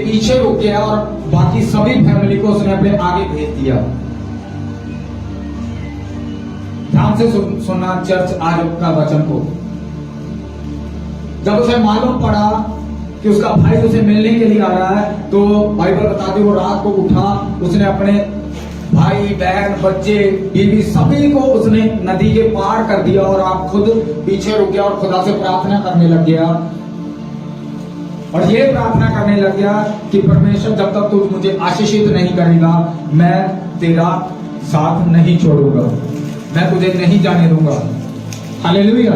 पीछे रुक गया और बाकी सभी फैमिली को उसने अपने आगे भेज दिया। ध्यान से सुनना चर्च आज का वचन को। जब उसे मालूम पड़ा कि उसका भाई उसे मिलने के लिए आ रहा है, तो बाइबल बताती वो रात को उठा, उसने अपने भाई बहन बच्चे बीवी सभी को उसने नदी के पार कर दिया और आप खुद पीछे रुक गया और खुदा से प्रार्थना करने लग गया। और ये प्रार्थना करने लग गया कि परमेश्वर जब तक तू मुझे आशीषित नहीं करेगा, मैं तेरा साथ नहीं छोड़ूंगा, मैं तुझे नहीं जाने दूंगा। हालेलुया।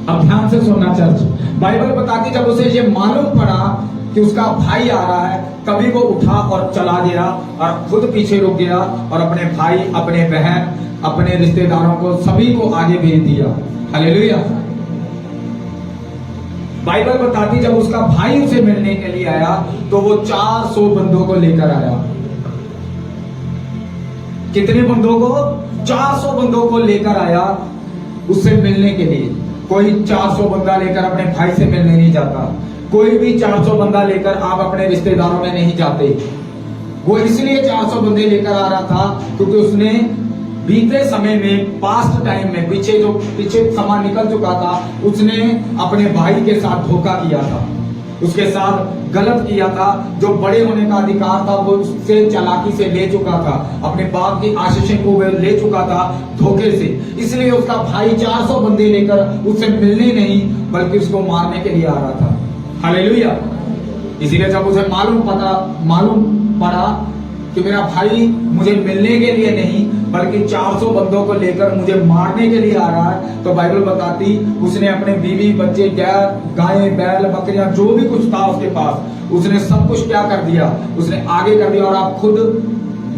अब ध्यान से सुनना चर्च। बाइबल बताती जब उसे ये मालूम पड़ा कि उसका भाई आ रहा है, तभी वो उठा और चला गया और खुद पीछे रुक गया और अपने भाई, अपने बहन, अपने रिश्तेदारों को सभी को आगे भेज दिया। हालेलुया। बाइबल बताती जब उसका भाई उसे मिलने के लिए आया तो वो 400 बंदों को लेकर आया। कितने बंदों को? 400 बंदों को लेकर आया उससे मिलने के लिए। कोई 400 बंदा लेकर अपने भाई से मिलने नहीं जाता। कोई भी 400 बंदा लेकर आप अपने रिश्तेदारों में नहीं जाते। वो इसलिए 400 बंदे लेकर आ रहा था क्योंकि उसने बीते समय में, पास्ट टाइम में, पीछे समय निकल चुका था, उसने अपने भाई के साथ धोखा किया था, उसके साथ गलत किया था। जो बड़े होने का अधिकार था वो उससे चालाकी से ले चुका था, अपने बाप की आशीषें को वो ले चुका था धोखे से। इसलिए उसका भाई 400 बंदे लेकर उससे मिलने नहीं बल्कि उसको मारने के लिए आ रहा था। हालेलुया। इसीलिए जब उसे मालूम पड़ा कि मेरा भाई मुझे मिलने के लिए नहीं बल्कि 400 बंदों को लेकर मुझे मारने के लिए आ रहा है, तो बाइबल बताती उसने अपने बीवी बच्चे, गाय बैल बकरियां, जो भी कुछ था उसके पास, उसने सब कुछ क्या कर दिया? उसने आगे कर दिया और आप खुद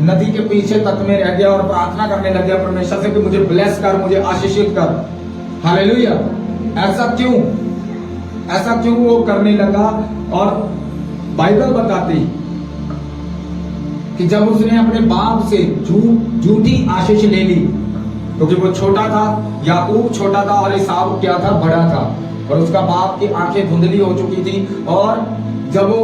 नदी के पीछे तट में रह गया और प्रार्थना करने लग गया परमेश्वर से कि मुझे ब्लेस कर, मुझे आशीषित कर। हालेलुया। ऐसा क्यों वो करने लगा? और बाइबल बताती कि जब उसने अपने बाप से झूठी आशीष ले ली, क्योंकि वो छोटा था, याकूब छोटा था और ईसाव क्या था? बड़ा था। और उसका बाप की आंखें धुंधली हो चुकी थी। और जब वो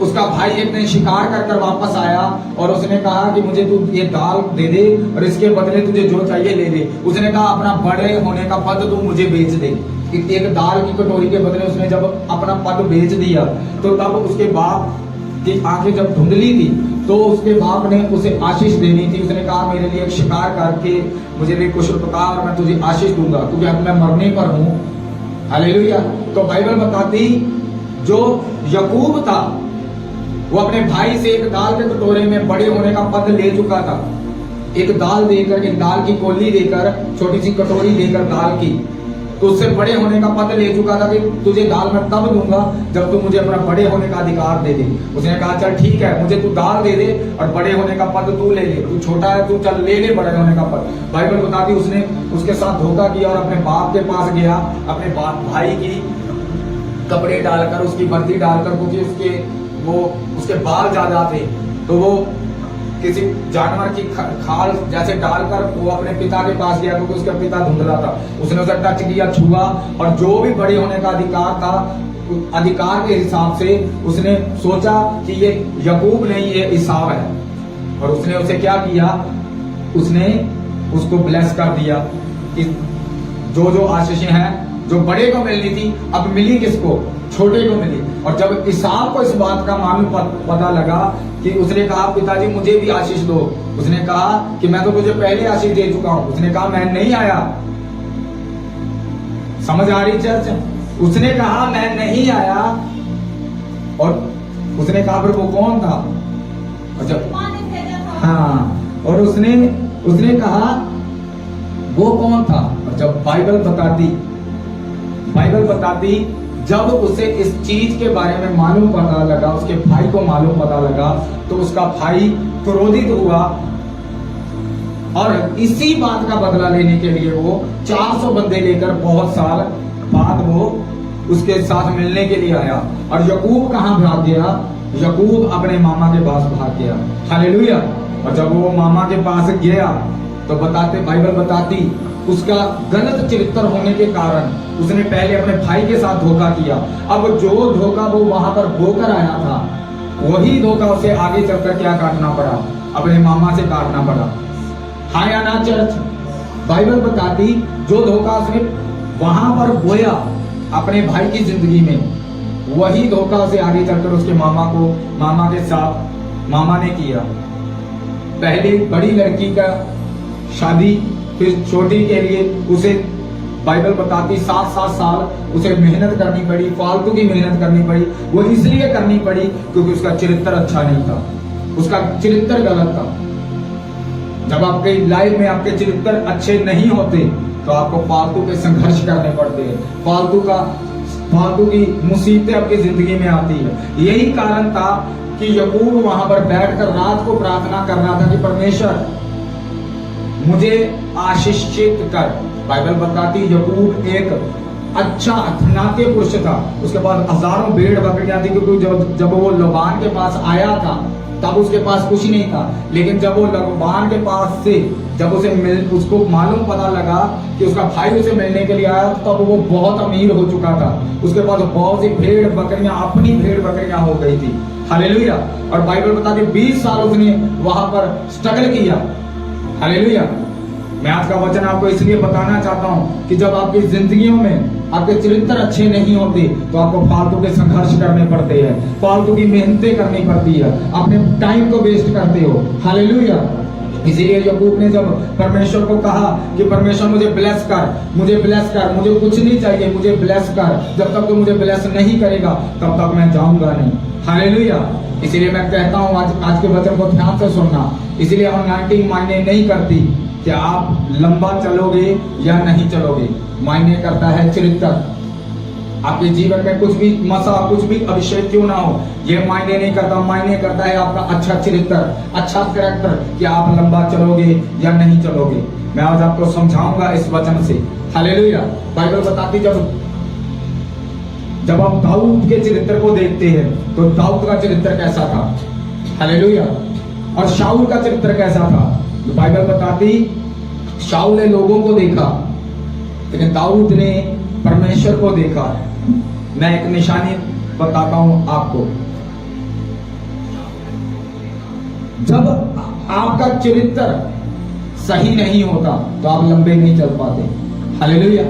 उसका भाई एक दिन शिकार कर वापस आया और उसने कहा कि मुझे तू ये दाल दे दे और इसके बदले तुझे जो चाहिए ले दे। उसने कहा अपना बड़े होने का पद तू मुझे बेच दे। एक दाल की कटोरी के बदले उसने जब अपना पद बेच दिया तो तब उसके बाप की आंखें जब धुंधली थी तो उसके बाप ने उसे आशीष देनी थी। उसने कहा मेरे लिए एक शिकार करके मुझे भी कुछ पका और मैं तुझे आशीष दूंगा क्योंकि अब मैं मरने पर हूं। हालेलुया। तो बाइबल बताती जो याकूब था वो अपने भाई से एक दाल के कटोरे में बड़े होने का पद ले चुका था। एक दाल देकर, एक दाल की कोली देकर, छोटी सी कटोरी देकर दाल की, तो उससे बड़े होने का पद ले चुका था कि तुझे दाल मैं तब दूंगा जब तू मुझे अपना बड़े होने का अधिकार दे दे। उसने कहा चल ठीक है, मुझे तू दाल दे दे और बड़े होने का पद तू ले ले, तू छोटा है, तू चल ले ले बड़े होने का पद। बाइबल बताती उसने उसके साथ धोखा किया और अपने बाप के पास गया, अपने भाई की कपड़े डालकर, उसकी वर्दी डालकर, क्योंकि उसके बाल ज्यादा थे तो वो किसी जानवर की खाल जैसे डालकर वो अपने पिता के पास गया क्योंकि उसका पिता धुंधला था। उसने उसे टच किया, छुआ और जो भी बड़े होने का अधिकार था, अधिकार के हिसाब से उसने सोचा कि ये याकूब नहीं, ये ईसाव है। और उसने उसे क्या किया? उसने उसको ब्लेस कर दिया कि जो आशीषें हैं जो बड़े को मिलनी थी अब मिली किसको? छोटे को मिली। और जब ईसाव को इस बात का मालूम पता लगा कि उसने कहा पिताजी मुझे भी आशीष दो। उसने कहा कि मैं तो तुझे पहले आशीष दे चुका हूं। उसने कहा मैं नहीं आया। समझ आ रही चर्च? उसने कहा मैं नहीं आया और उसने कहा फिर वो कौन था? हाँ, और उसने कहा वो कौन था? और जब बाइबल बताती जब उसे इस चीज के बारे में मालूम पता लगा, उसके भाई को मालूम पता लगा, तो उसका भाई क्रोधित हुआ और इसी बात का बदला लेने के लिए वो 400 बंदे लेकर बहुत साल बाद वो उसके साथ मिलने के लिए आया। और याकूब कहां भाग गया? याकूब अपने मामा के पास भाग गया। हालेलुया। और जब वो मामा के पास गया तो बाइबल बताती उसका गलत चरित्र होने के कारण उसने पहले अपने भाई के साथ धोखा किया। अब जो धोखा वो वहां पर होकर आया था, वही धोखा उसे आगे चलकर क्या काटना पड़ा, अपने मामा से काटना पड़ा। हाँ या ना चर्च? बाइबल बताती जो धोखा उसने वहां पर बोया अपने भाई की जिंदगी में, वही धोखा उसे आगे चलकर उसके मामा के साथ मामा ने किया। पहले बड़ी लड़की का शादी, फिर छोटी के लिए उसे बाइबल बताती 7-7 साल उसे मेहनत करनी पड़ी, फालतू की मेहनत करनी पड़ी। वो इसलिए करनी पड़ी क्योंकि उसका चरित्र अच्छा नहीं था, उसका चरित्र गलत था। जब आपके लाइफ में आपके चरित्र अच्छे नहीं होते तो आपको फालतू के संघर्ष करने पड़ते हैं, फालतू की मुसीबतें आपकी जिंदगी में आती है। यही कारण था कि याकूब वहां पर बैठकर रात को प्रार्थना कर रहा था कि परमेश्वर मुझे आशीषित कर। बाइबल बताती याकूब एक अच्छा अथनाते पुरुष था, उसके पास हजारों भेड़ बकरियां थी, क्योंकि जब वो लबान के पास आया था तब उसके पास कुछ नहीं था। लेकिन जब वो लबान के पास से जब उसको मालूम पता लगा कि उसका भाई उसे मिलने के लिए आया, तब वो बहुत अमीर हो चुका था। उसके पास बहुत सी भेड़ बकरियां, अपनी भेड़ बकरियां हो गई थी। हालेलुया। और बाइबल बताती 20 साल उसने वहां पर स्ट्रगल किया। हालेलुया। मैं आज का वचन आपको इसलिए बताना चाहता हूं कि जब आपकी जिंदगियों में आपके चरित्र अच्छे नहीं होते तो आपको फालतू के संघर्ष करने पड़ते हैं, फालतू की मेहनतें करनी पड़ती है, अपने टाइम को वेस्ट करते हो। हालेलुया। इसीलिए याकूब ने जब परमेश्वर को कहा कि परमेश्वर मुझे ब्लेस कर, मुझे कुछ नहीं चाहिए, मुझे ब्लेस कर, जब तक तो मुझे ब्लेस नहीं करेगा तब तक मैं जाऊंगा नहीं। हालेलुया। इसीलिए मैं कहता हूं आज के वचन को ध्यान से सुनना। इसीलिए अनॉइंटिंग मायने नहीं करती कि आप लंबा चलोगे या नहीं चलोगे, मायने करता है चरित्र। आपके जीवन में कुछ भी अभिषेक क्यों ना हो, यह मायने नहीं करता। मायने करता है आपका अच्छा चरित्र, अच्छा कैरेक्टर, कि आप लंबा चलोगे या नहीं चलोगे। मैं आज आपको समझाऊंगा इस वचन से। हालेलुया। बाइबल बताती जब आप दाऊद के चरित्र को देखते हैं तो दाऊद का चरित्र कैसा था। हालेलुया। और शाऊल का चरित्र कैसा था। तो बाइबल बताती शाऊल ने लोगों को देखा, लेकिन दाऊद ने परमेश्वर को देखा। मैं एक निशानी बताता हूं आपको। जब आपका चरित्र सही नहीं होता तो आप लंबे नहीं चल पाते। हालेलुया।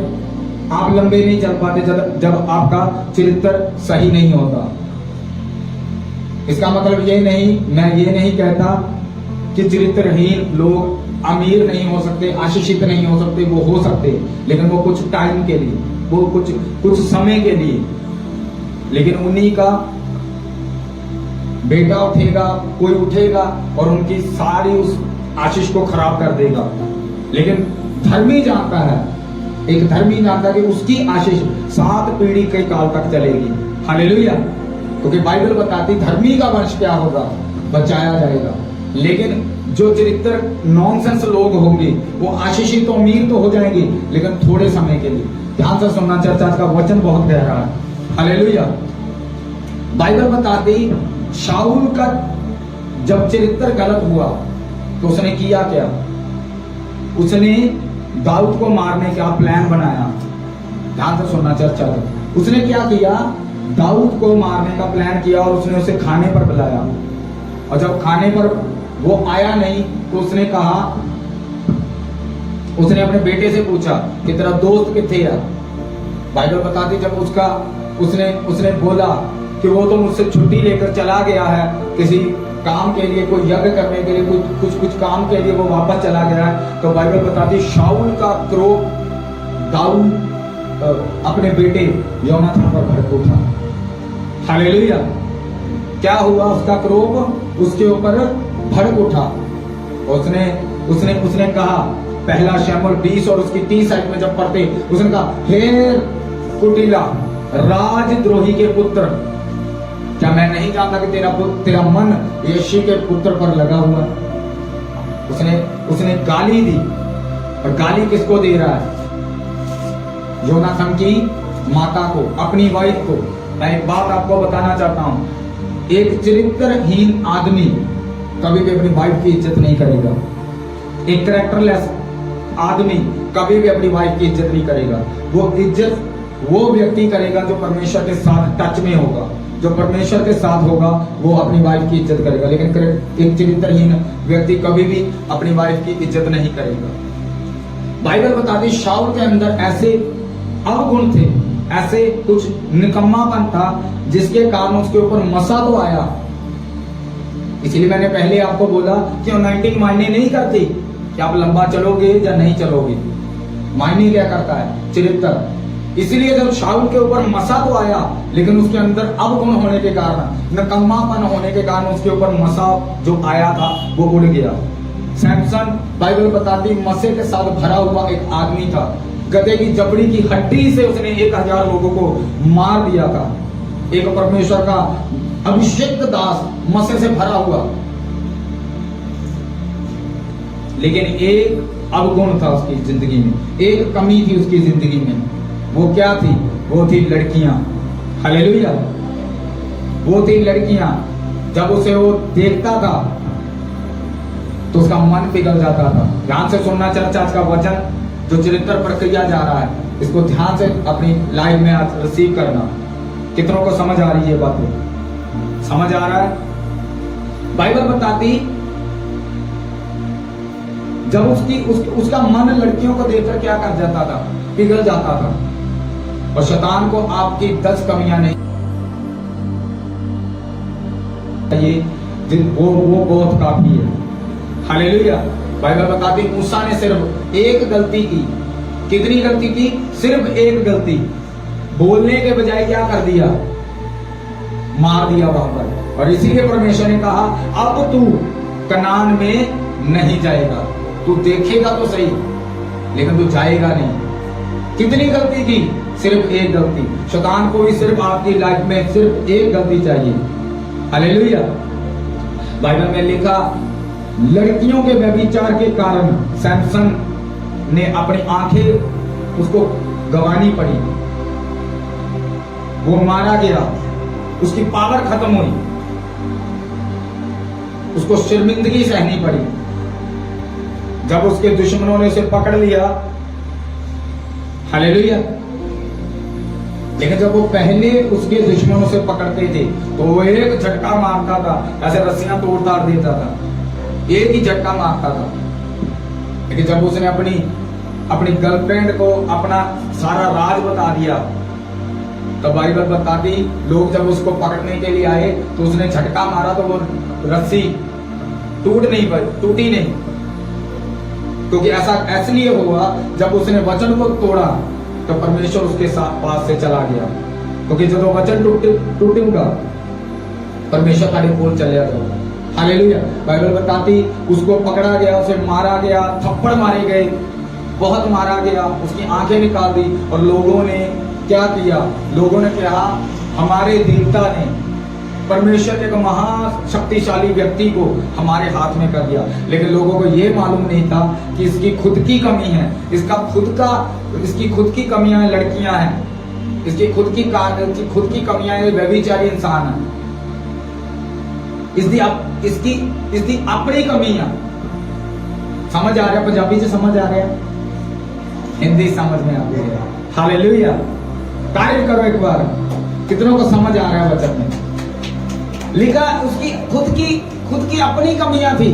आप लंबे नहीं चल पाते जब आपका चरित्र सही नहीं होता। इसका मतलब मैं ये नहीं कहता कि चरित्रहीन लोग अमीर नहीं हो सकते, आशीषित नहीं हो सकते। वो हो सकते, लेकिन वो कुछ टाइम के लिए, वो कुछ समय के लिए। लेकिन उन्हीं का बेटा उठेगा, कोई उठेगा और उनकी सारी उस आशीष को खराब कर देगा। लेकिन धर्मी जानता है, एक धर्मी जानता है कि उसकी आशीष 7 पीढ़ी के काल तक चलेगी। हालेलुया। क्योंकि बाइबल बताती धर्मी का वंश क्या होगा, बचाया जाएगा। लेकिन जो चरित्र नॉनसेंस लोग होंगे वो आशीषित तो अमीर तो हो जाएंगे, लेकिन थोड़े समय के लिए। ध्यान से सुनना, चर्चा का वचन बहुत गहरा है। हालेलुया। बाइबल बताती शाऊल का जब चरित्र गलत हुआ तो उसने किया क्या, उसने दाऊद को मारने का प्लान बनाया। ध्यान से सुनना चर्चा का। उसने क्या किया, दाऊद को मारने का प्लान किया और उसने उसे खाने पर बुलाया। और जब खाने पर वो आया नहीं तो उसने कहा, उसने अपने बेटे से पूछा कि तेरा दोस्त किथे है। बाइबल बताती जब उसने बोला कि वो तो मुझसे छुट्टी लेकर चला गया है किसी काम के लिए, कोई यज्ञ करने के लिए, कुछ काम के लिए वो वापस चला गया है। तो बाइबल बताती शाऊल का क्रोध दाऊद अपने बेटे योनाथन पर भड़क उठा। हालेलुया। क्या हुआ, उसका क्रोध उसके ऊपर भड़क उठा। उसने कहा, पहला शमूएल 20 और उसकी 30 आयत में जब पढ़ते, उसने कहा, हे कुटिला राजद्रोही के पुत्र, क्या मैं नहीं जानता कि तेरा मन यिशै के पुत्र पर लगा हुआ। उसने गाली दी। और गाली किसको दे रहा है, योनाथन की माता को, अपनी वाइफ को। मैं एक बात आपको बताना चाहता हूं, एक चरित्रहीन आदमी कभी भी अपनी वाइफ की इज्जत नहीं करेगा। एक कैरेक्टरलेस आदमी कभी भी अपनी वाइफ की इज्जत नहीं करेगा। वो इज्जत वो व्यक्ति करेगा जो परमेश्वर के साथ टच में होगा, जो परमेश्वर के साथ होगा वो अपनी वाइफ की इज्जत करेगा। लेकिन एक चरित्रहीन व्यक्ति कभी भी अपनी वाइफ की इज्जत नहीं करेगा। बाइबल बताती शाऊल के अंदर ऐसे अवगुण थे, ऐसे कुछ निकम्मापन था जिसके कारण उसके ऊपर मसा तो आया। इसलिए मैंने पहले आपको बोला कि अनॉइंटिंग मायने नहीं करती कि आप लंबा चलोगे या नहीं चलोगे, मायने क्या करता है? चरित्र। इसलिए जब शाऊल के ऊपर मसा तो आया, लेकिन उसके अंदर अवगुण होने के कारण, नकम्मापन होने के कारण उसके ऊपर मसा जो आया था वो उड़ गया। सैमसन बाइबल बताती मसे के साथ भरा हुआ एक आदमी था। गधे की जबड़ी की हड्डी से उसने 1000 लोगों को मार दिया था। एक परमेश्वर का अभिषेक दास मसे से भरा हुआ, लेकिन एक अवगुण था उसकी जिंदगी में, एक कमी थी उसकी जिंदगी में। वो क्या थी? वो थी लड़कियां। हालेलुया। वो थी लड़कियां। जब उसे वो देखता था तो उसका मन पिघल जाता था। ध्यान से सुनना चर्च, आज का वचन जो चरित्र प्रक्रिया जा रहा है, इसको ध्यान से अपनी लाइफ में आज रिसीव करना। कितनों को समझ आ रही है बात? समझ आ रहा है? बाइबल बताती जब उसका मन लड़कियों को देखकर क्या कर जाता था? पिघल जाता था। और शैतान को आपकी 10 कमियां नहीं चाहिए, वो बहुत काफी है। हालेलुया। बाइबल बताती मूसा ने सिर्फ एक गलती की। कितनी गलती की? सिर्फ एक गलती। बोलने के बजाय क्या कर दिया? मार दिया वहां पर। और इसीलिए परमेश्वर ने कहा अब तू कनान में नहीं जाएगा। तू देखेगा तो सही, लेकिन तू जाएगा नहीं। कितनी गलती की? सिर्फ एक गलती। शैतान को भी सिर्फ आपकी लाइफ में सिर्फ एक गलती चाहिए। हालेलुया। बाइबल में लिखा लड़कियों के व्यभिचार के कारण सैमसन ने अपनी आंखें उसको गंवानी पड़ी। वो मारा गया, उसकी पावर खत्म हुई, उसको शर्मिंदगी सहनी पड़ी। जब उसके दुश्मनों ने उसे पकड़ लिया, हालेलुया, लेकिन जब वो पहले उसके दुश्मनों से पकड़ते थे तो वो एक झटका मारता था, ऐसे रस्सियां तोड़ ताड़ देता था, एक ही झटका मारता था। लेकिन जब उसने अपनी गर्लफ्रेंड को अपना सारा राज बता दिया, तब बाइबल बताती लोग जब उसको पकड़ने के लिए आए तो उसने झटका मारा तो वो रस्सी टूटी नहीं, क्योंकि ऐसा इसलिए हुआ जब उसने वचन को तोड़ा तो परमेश्वर उसके साथ पास से चला गया। क्योंकि जब वचन टूटेगा परमेश्वर तारे बोल चले जाएगा। हालेलुया। बाइबल बताती उसको पकड़ा गया, उसे मारा गया, थप्पड़ मारे गए, बहुत मारा गया, उसकी आंखें निकाल दी। और लोगों ने क्या किया? लोगों ने कहा हमारे देवता ने परमेश्वर के एक महाशक्तिशाली व्यक्ति को हमारे हाथ में कर दिया। लेकिन लोगों को यह मालूम नहीं था कि इसकी खुद की कमी है, इसकी खुद की कमियां लड़कियां हैं, इसकी खुद की कमियां व्यभिचारी इंसान है, इसकी अपनी कमियां। समझ आ रहा है? पंजाबी से समझ आ रहा है, हिंदी समझ में आती है। हालेलुया। तारीफ करो एक बार। कितनों को समझ आ रहा है? वचन में लिखा उसकी खुद की अपनी कमियां थी।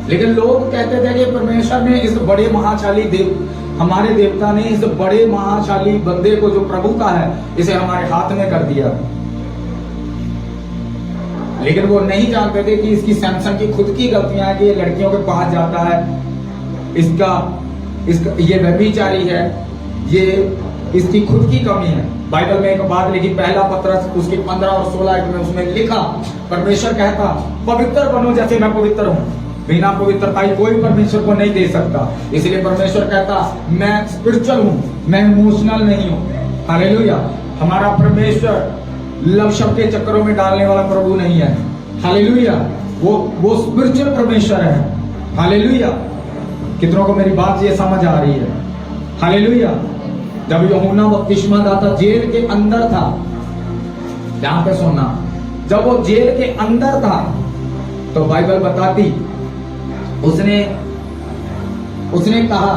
लेकिन लोग कहते थे कि परमेश्वर ने इस बड़े महाशाली हमारे देवता ने इस बड़े महाशाली बंदे को जो प्रभु का है इसे हमारे हाथ में कर दिया। लेकिन वो नहीं जानते थे कि इसकी सैमसन की खुद की गलतियां हैं कि ये लड़कियों के पास जाता है, इसका ये व्यभिचारी है, ये इसकी खुद की कमी है। बाइबल में एक बात लिखी, पहला पत्रस उसकी 15 और 16 में उसमें लिखा, परमेश्वर कहता पवित्र बनो जैसे मैं पवित्र हूं। बिना पवित्रता कोई परमेश्वर को नहीं दे सकता। इसलिए परमेश्वर कहता मैं स्पिरिचुअल हूं, मैं इमोशनल नहीं हूं। हालेलुया। हमारा परमेश्वर लव शब्द के चक्करों में डालने वाला प्रभु नहीं है। हालेलुया। वो स्पिरिचुअल परमेश्वर है। हालेलुया। कितनों को मेरी बात ये समझ आ रही है? हालेलुया। जब यूहन्ना बपतिस्मा दाता जेल के अंदर था, ध्यान पे सुनना, जब वो जेल के अंदर था तो बाइबल बताती उसने उसने कहा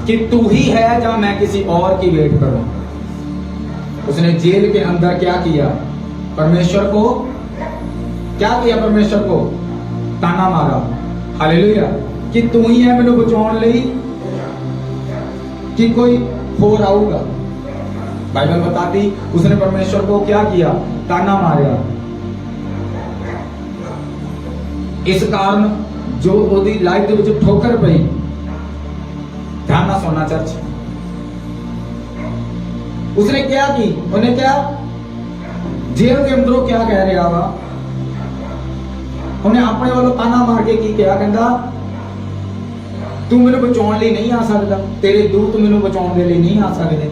कि तू ही है या मैं किसी और की वेट करूं। उसने जेल के अंदर क्या किया? परमेश्वर को क्या किया? परमेश्वर को ताना मारा। हालेलुया। कि तू ही है मैंने बचाने लई कि कोई होर आऊगा। बाइबल बताती उसने परमेश्वर को क्या किया? ताना मारा। इस कारण जो ओदी लाइफ दे विच ठोकर पई, ध्यान ना सुनना चर्च, उसने क्या की? उन्हें क्या जेल के अंदरों क्या कह रहा वा? उन्हें अपने वालों ताना मार के की क्या कहता? तू मेरे बचाने लिए नहीं आ सकता, तेरे दूत मेरे बचाने के लिए नहीं आ सकते।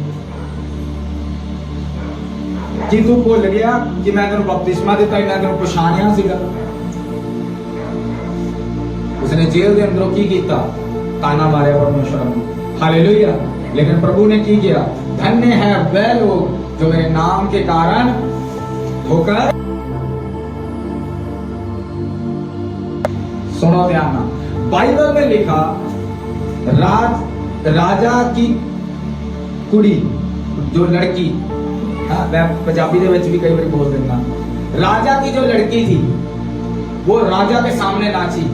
कि तू भुल गया कि मैं तेन बपतिस्मा दिता, मैं तेन पछाणिया सीगा। उसने जेल के अंदरों की कीता? ताना मारे परमेश्वर को। हालेलुया। लेकिन प्रभु ने की किया? धन्य है वह लोग जो मेरे नाम के कारण होकर, सुनो ध्यान ना, बाइबल में लिखा राजा की कुड़ी, जो लड़की, हाँ मैं पंजाबी दे भी कई बार बोल देना, राजा की जो लड़की थी वो राजा के सामने नाची।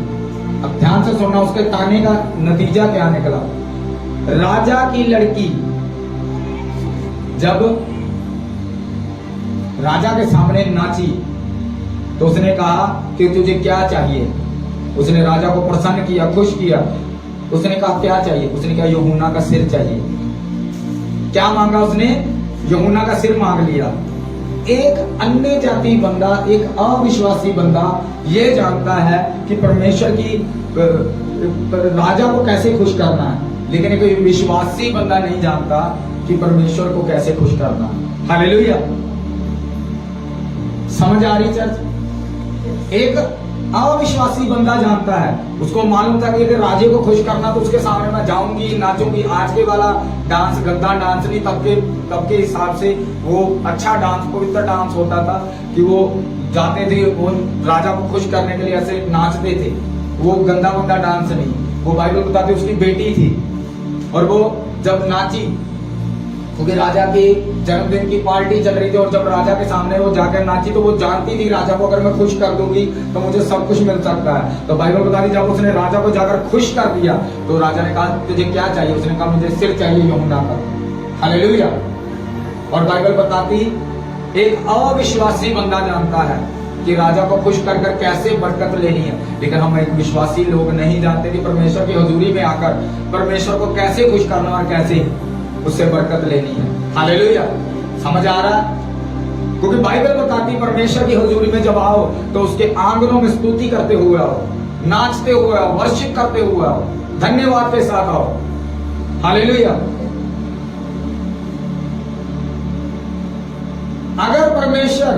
अब ध्यान से सुनना, उसके ताने का नतीजा क्या निकला। राजा की लड़की जब राजा के सामने नाची तो उसने कहा कि तुझे क्या चाहिए। उसने राजा को प्रसन्न किया, खुश किया। उसने कहा क्या चाहिए? उसने कहा यूहन्ना का सिर चाहिए। क्या मांगा उसने? यूहन्ना का सिर मांग लिया। एक अन्य जाति बंदा, एक अविश्वासी बंदा ये जानता है कि परमेश्वर की राजा को कैसे खुश करना है, लेकिन एक विश्वासी बंदा नहीं जानता कि परमेश्वर को कैसे खुश करना है। हालेलुया। समझ आ रही चर्च? एक अविश्वासी बंदा जानता है, उसको मालूम था कि अगर राजे को खुश करना तो उसके सामने मैं जाऊंगी, नाचूंगी। आज के वाला डांस गंदा डांस नहीं, तब के हिसाब से वो अच्छा डांस, पवित्र डांस होता था कि वो जाते थे, वो राजा को खुश करने के लिए ऐसे नाचते थे। वो गंदा गंदा डांस नहीं। वो बाइबल बताते उसकी बेटी थी और वो जब नाची, क्योंकि राजा के जन्मदिन की पार्टी चल रही थी, और जब राजा के सामने वो जाकर नाची तो वो जानती थी राजा को अगर मैं खुश कर दूंगी तो मुझे सब कुछ मिल सकता है। तो बाइबल बताती जब उसने राजा को जाकर खुश कर दिया तो राजा ने कहा तुझे क्या चाहिए? उसने कहा मुझे सिर चाहिए यूहन्ना का। हालेलुया। और बाइबल बताती एक अविश्वासी बंदा जानता है कि राजा को खुश कर कर कैसे बरकत लेनी है, लेकिन हम एक विश्वासी लोग नहीं जानते कि परमेश्वर की हजूरी में आकर परमेश्वर को कैसे खुश करना और कैसे उससे बरकत लेनी है। हालेलुया। समझ आ रहा? क्योंकि बाइबल बताती परमेश्वर की हजूरी में जब आओ तो उसके आंगनों में स्तुति करते हुए आओ, नाचते हुए आओ, वर्शिप करते हुए आओ, धन्यवाद के साथ आओ। हालेलुया। अगर परमेश्वर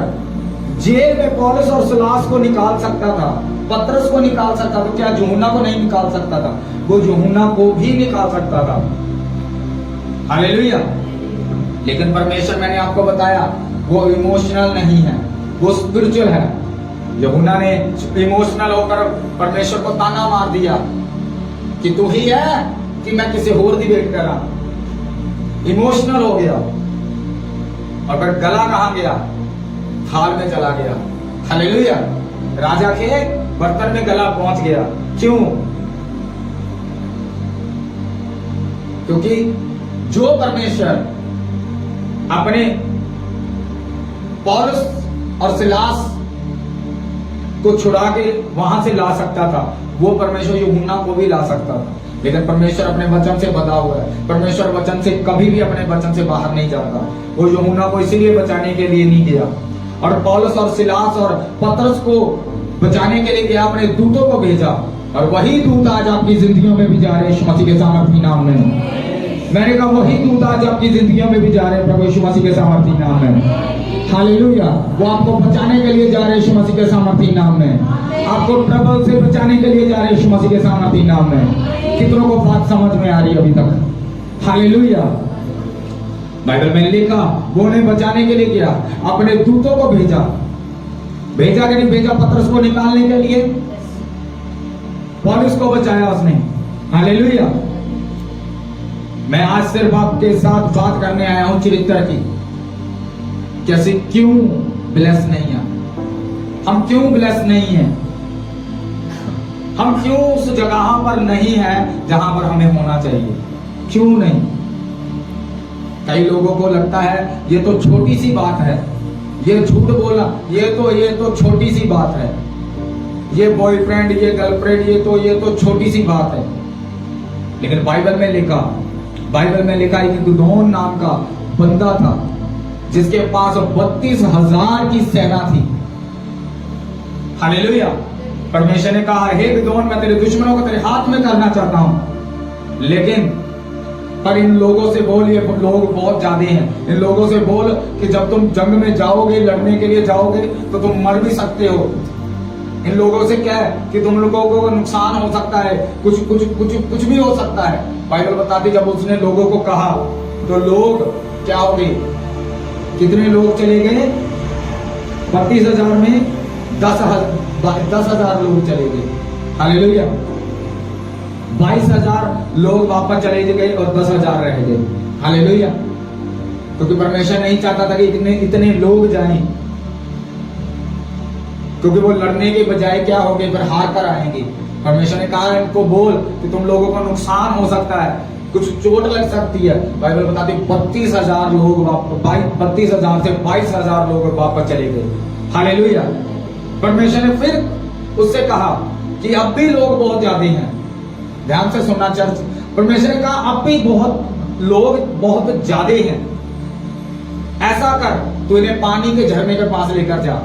जेल में पौलुस और सिलास को निकाल सकता था, पतरस को निकाल सकता था, क्या यूहन्ना को नहीं निकाल सकता था? वो यूहन्ना को भी निकाल सकता था। हालेलुया। लेकिन परमेश्वर, मैंने आपको बताया, वो इमोशनल नहीं है, वो स्पिरिचुअल है। यूहन्ना ने इमोशनल होकर परमेश्वर को ताना मार दिया कि तू ही है कि मैं किसी और दी वेट कर रहा। इमोशनल हो गया और फिर गला कहां गया? थाल में चला गया। हालेलुया। राजा के बर्तन में गला पहुंच गया। क्यों? क्योंकि जो परमेश्वर अपने पौलुस और सिलास को छुड़ा के वहां से ला सकता था, वो परमेश्वर यूहन्ना को भी ला सकता था। लेकिन परमेश्वर अपने वचन से बंधा हुआ है। परमेश्वर वचन से कभी भी अपने वचन से बाहर नहीं जाता। वो यूहन्ना को इसीलिए बचाने के लिए नहीं गया, और पौलुस और सिलास और पतरस को बचाने के लिए गया, अपने दूतों को भेजा। और वही दूत आज आपकी जिंदगियों में भी जा रहे हैं यीशु मसीह के सामर्थी नाम में। मैंने कहा वही दूत आज आपकी जिंदगियों में भी जा रहे हैं प्रभु यीशु मसीह के सामर्थी नाम में। हालेलुया। वो आपको बचाने के लिए जा रहे हैं यीशु मसीह के सामर्थी नाम में। आपको ट्रबल से बचाने के लिए जा रहे हैं यीशु मसीह के सामर्थी नाम में। कितनों को बात समझ में आ रही है अभी तक? हालेलुया। बाइबल में लिखा वो उन्हें बचाने के लिए गया, अपने दूतों को भेजा। भेजा कि नहीं भेजा? पतरस को निकालने के लिए। पौलुस को बचाया उसने। हालेलुया। मैं आज सिर्फ आपके साथ बात करने आया हूं चरित्र की, कैसे क्यों ब्लेस नहीं है, हम क्यों ब्लेस नहीं है, हम क्यों उस जगह पर नहीं है जहां पर हमें होना चाहिए, क्यों नहीं। कई लोगों को लगता है ये तो छोटी सी बात है, ये झूठ बोला, ये तो छोटी सी बात है, ये बॉयफ्रेंड, ये गर्लफ्रेंड, ये तो छोटी सी बात है। लेकिन बाइबल में लिखा है कि गिदोन नाम का बंदा था जिसके पास 32,000 की सेना थी। हालेलुया। परमेश्वर ने कहा, हे गिदोन, मैं तेरे दुश्मनों को तेरे हाथ में करना चाहता हूं, लेकिन पर इन लोगों से बोल, ये लोग बहुत ज्यादा हैं, इन लोगों से बोल कि जब तुम जंग में जाओगे, लड़ने के लिए जाओगे, तो तुम मर भी सकते हो। इन लोगों से क्या है कि तुम लोगों को नुकसान हो सकता है, कुछ भी हो सकता है। बाइबल बताती, जब उसने लोगों को कहा तो लोग क्या हो गए, कितने लोग चले गए, 32,000 में 10,000 लोग चले गए। हालेलुया। 22,000 लोग वापस चले गए और 10,000 रह गए। हालेलुया। क्योंकि परमेश्वर नहीं चाहता था कि इतने लोग जाएं, क्योंकि वो लड़ने के बजाय क्या हो गए, फिर हार कर आएंगे। परमेश्वर ने कहा इनको बोल कि तुम लोगों को नुकसान हो सकता है, कुछ चोट लग सकती है। बाइबल बताती 32,000 लोग 32,000 से 22,000 लोग वापस चले गए। हालेलुया। परमेश्वर ने फिर उससे कहा कि अब भी लोग बहुत ज्यादा हैं, ध्यान से सुनना चर्च। परमेश्वर ने कहा अब भी लोग बहुत ज्यादा हैं, ऐसा कर तू इन्हें पानी के झरने के पास लेकर जा,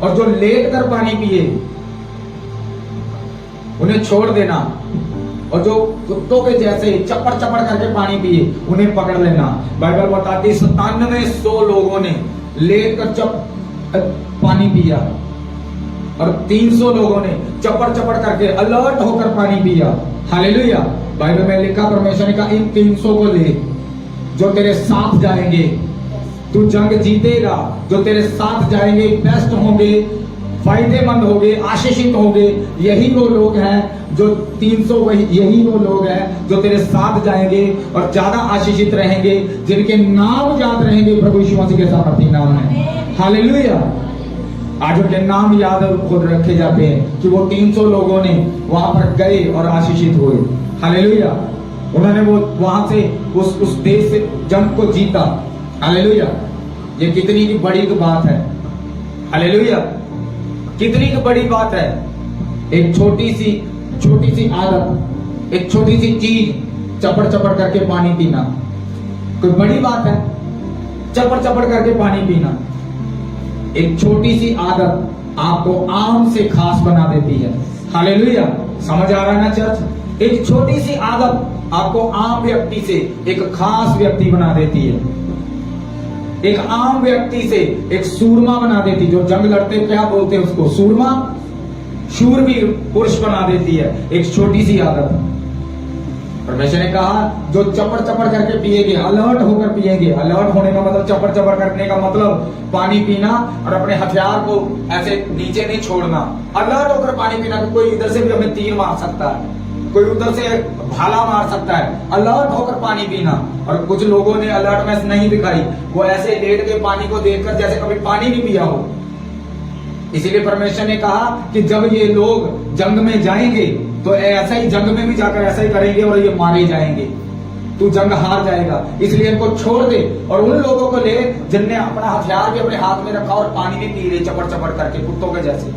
और जो लेट कर पानी पिए उन्हें छोड़ देना, और जो कुत्तों के जैसे चपड़ चपड़ करके पानी पिए उन्हें पकड़ लेना। बाइबल बताती 9700 लोगों ने लेट कर पानी पिया, और 300 लोगों ने चपड़ चपड़ करके अलर्ट होकर पानी पिया। हालेलुया। बाइबल में लिखा, परमेश्वर ने कहा इन 300 को ले जो तेरे साथ जाएंगे, तू जंग जीतेगा, जो तेरे साथ जाएंगे बेस्ट होंगे, फायदेमंद होंगे, आशीषित होंगे। यही वो लोग हैं जो 300, यही वो लोग हैं जो तेरे साथ जाएंगे और ज्यादा आशीषित रहेंगे, जिनके नाम याद रहेंगे प्रभु यीशु मसीह के सामर्थी नाम में। हालेलुया। आज उनके नाम याद खुद रखे जाते हैं कि वो 300 लोगों ने वहां पर गए और आशीषित हुए। हालेलुया। उन्होंने वो वहां से उस देश से जंग को जीता। हालेलुया। ये कितनी की बड़ी बात है। हालेलुया। कितनी की बड़ी बात है। एक छोटी सी आदत, एक छोटी सी चीज, चपड़ चपड़ करके पानी पीना, कोई बड़ी बात है? चपड़ चपड़ करके पानी पीना, एक छोटी सी आदत आपको आम से खास बना देती है। हालेलुया। समझ आ रहा है ना चर्च? एक छोटी सी आदत आपको आम व्यक्ति से एक खास व्यक्ति बना देती है, एक आम व्यक्ति से एक सूरमा बना देती। जो जंग लड़ते क्या बोलते हैं उसको, सूरमा, शूरवीर पुरुष बना देती है एक छोटी सी आदत। परमेश्वर ने कहा जो चपड़ चपड़ करके पिएंगे, अलर्ट होकर पिएंगे। अलर्ट होने का मतलब, चपड़ चपड़ करने का मतलब पानी पीना और अपने हथियार को ऐसे नीचे नहीं छोड़ना। अलर्ट होकर पानी पीना, कि कोई इधर से भी हमें तीर मार सकता है, कोई उधर से भाला मार सकता है। अलर्ट होकर पानी पीना। और कुछ लोगों ने अलर्टनेस नहीं दिखाई, वो ऐसे लेट के पानी को देखकर जैसे कभी पानी नहीं पिया हो। इसीलिए परमेश्वर ने कहा कि जब ये लोग जंग में जाएंगे तो ऐसा ही जंग में भी जाकर ऐसा ही करेंगे और ये मारे जाएंगे, तू जंग हार जाएगा। इसलिए इनको छोड़ दे और उन लोगों को ले जिनने अपना हथियार भी अपने हाथ में रखा और पानी भी पी रहे चपड़ चपड़ करके कुत्तों के जैसे।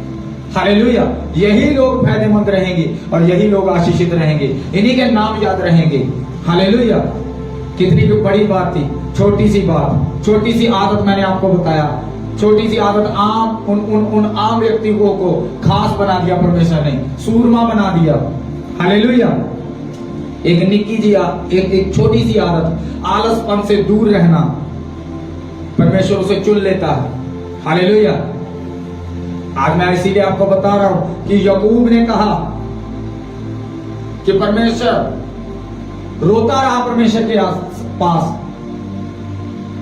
हालेलुया। यही लोग फायदेमंद रहेंगे और यही लोग आशीषित रहेंगे, इन्हीं के नाम याद रहेंगे। हालेलुया। कितनी भी बड़ी बात थी, छोटी सी बात, छोटी सी आदत मैंने आपको बताया। छोटी सी आदत उन आम व्यक्तियों को खास बना दिया परमेश्वर ने, सूरमा बना दिया। हालेलुया। एक निक्की जी एक छोटी सी आदत, आलसपन से दूर रहना, परमेश्वर उसे चुन लेता है। हालेलुया। आज मैं इसीलिए आपको बता रहा हूं कि याकूब ने कहा कि परमेश्वर रोता रहा परमेश्वर के पास।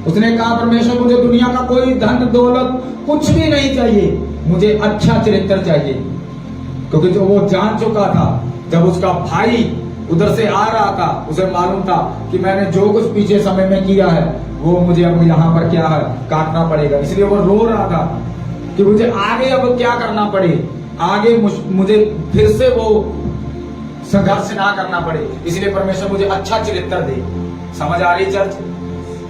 उसने कहा परमेश्वर मुझे दुनिया का कोई धन दौलत कुछ भी नहीं चाहिए, मुझे अच्छा चरित्र चाहिए। क्योंकि जो वो जान चुका था, जब उसका भाई उधर से आ रहा था, उसे मालूम था कि मैंने जो कुछ पीछे समय में किया है वो मुझे अब यहाँ पर क्या है काटना पड़ेगा। इसलिए वो रो रहा था कि मुझे आगे अब क्या करना पड़े, आगे मुझे फिर से वो संघर्ष ना करना पड़े। इसलिए परमेश्वर मुझे अच्छा चरित्र दे। समझ आ रही चर्च?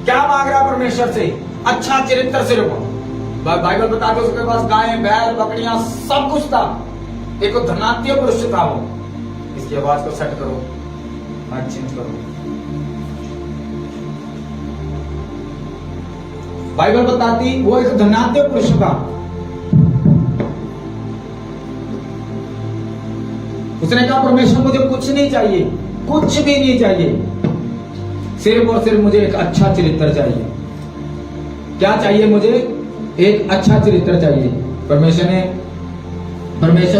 क्या मांग रहा परमेश्वर से? अच्छा चरित्र से रुको। बाइबल बताते उसके पास गायें, बैल, बकरियां सब कुछ था। एक धनात्य पुरुष था वो। इसकी आवाज को सेट करो, चेंज करो। बाइबल बताती वो एक धनात्य पुरुष था। उसने कहा परमेश्वर मुझे कुछ नहीं चाहिए, कुछ भी नहीं चाहिए, सिर्फ और सिर्फ मुझे एक अच्छा चरित्र चाहिए। क्या चाहिए मुझे? एक अच्छा चरित्र चाहिए। परमेश्वर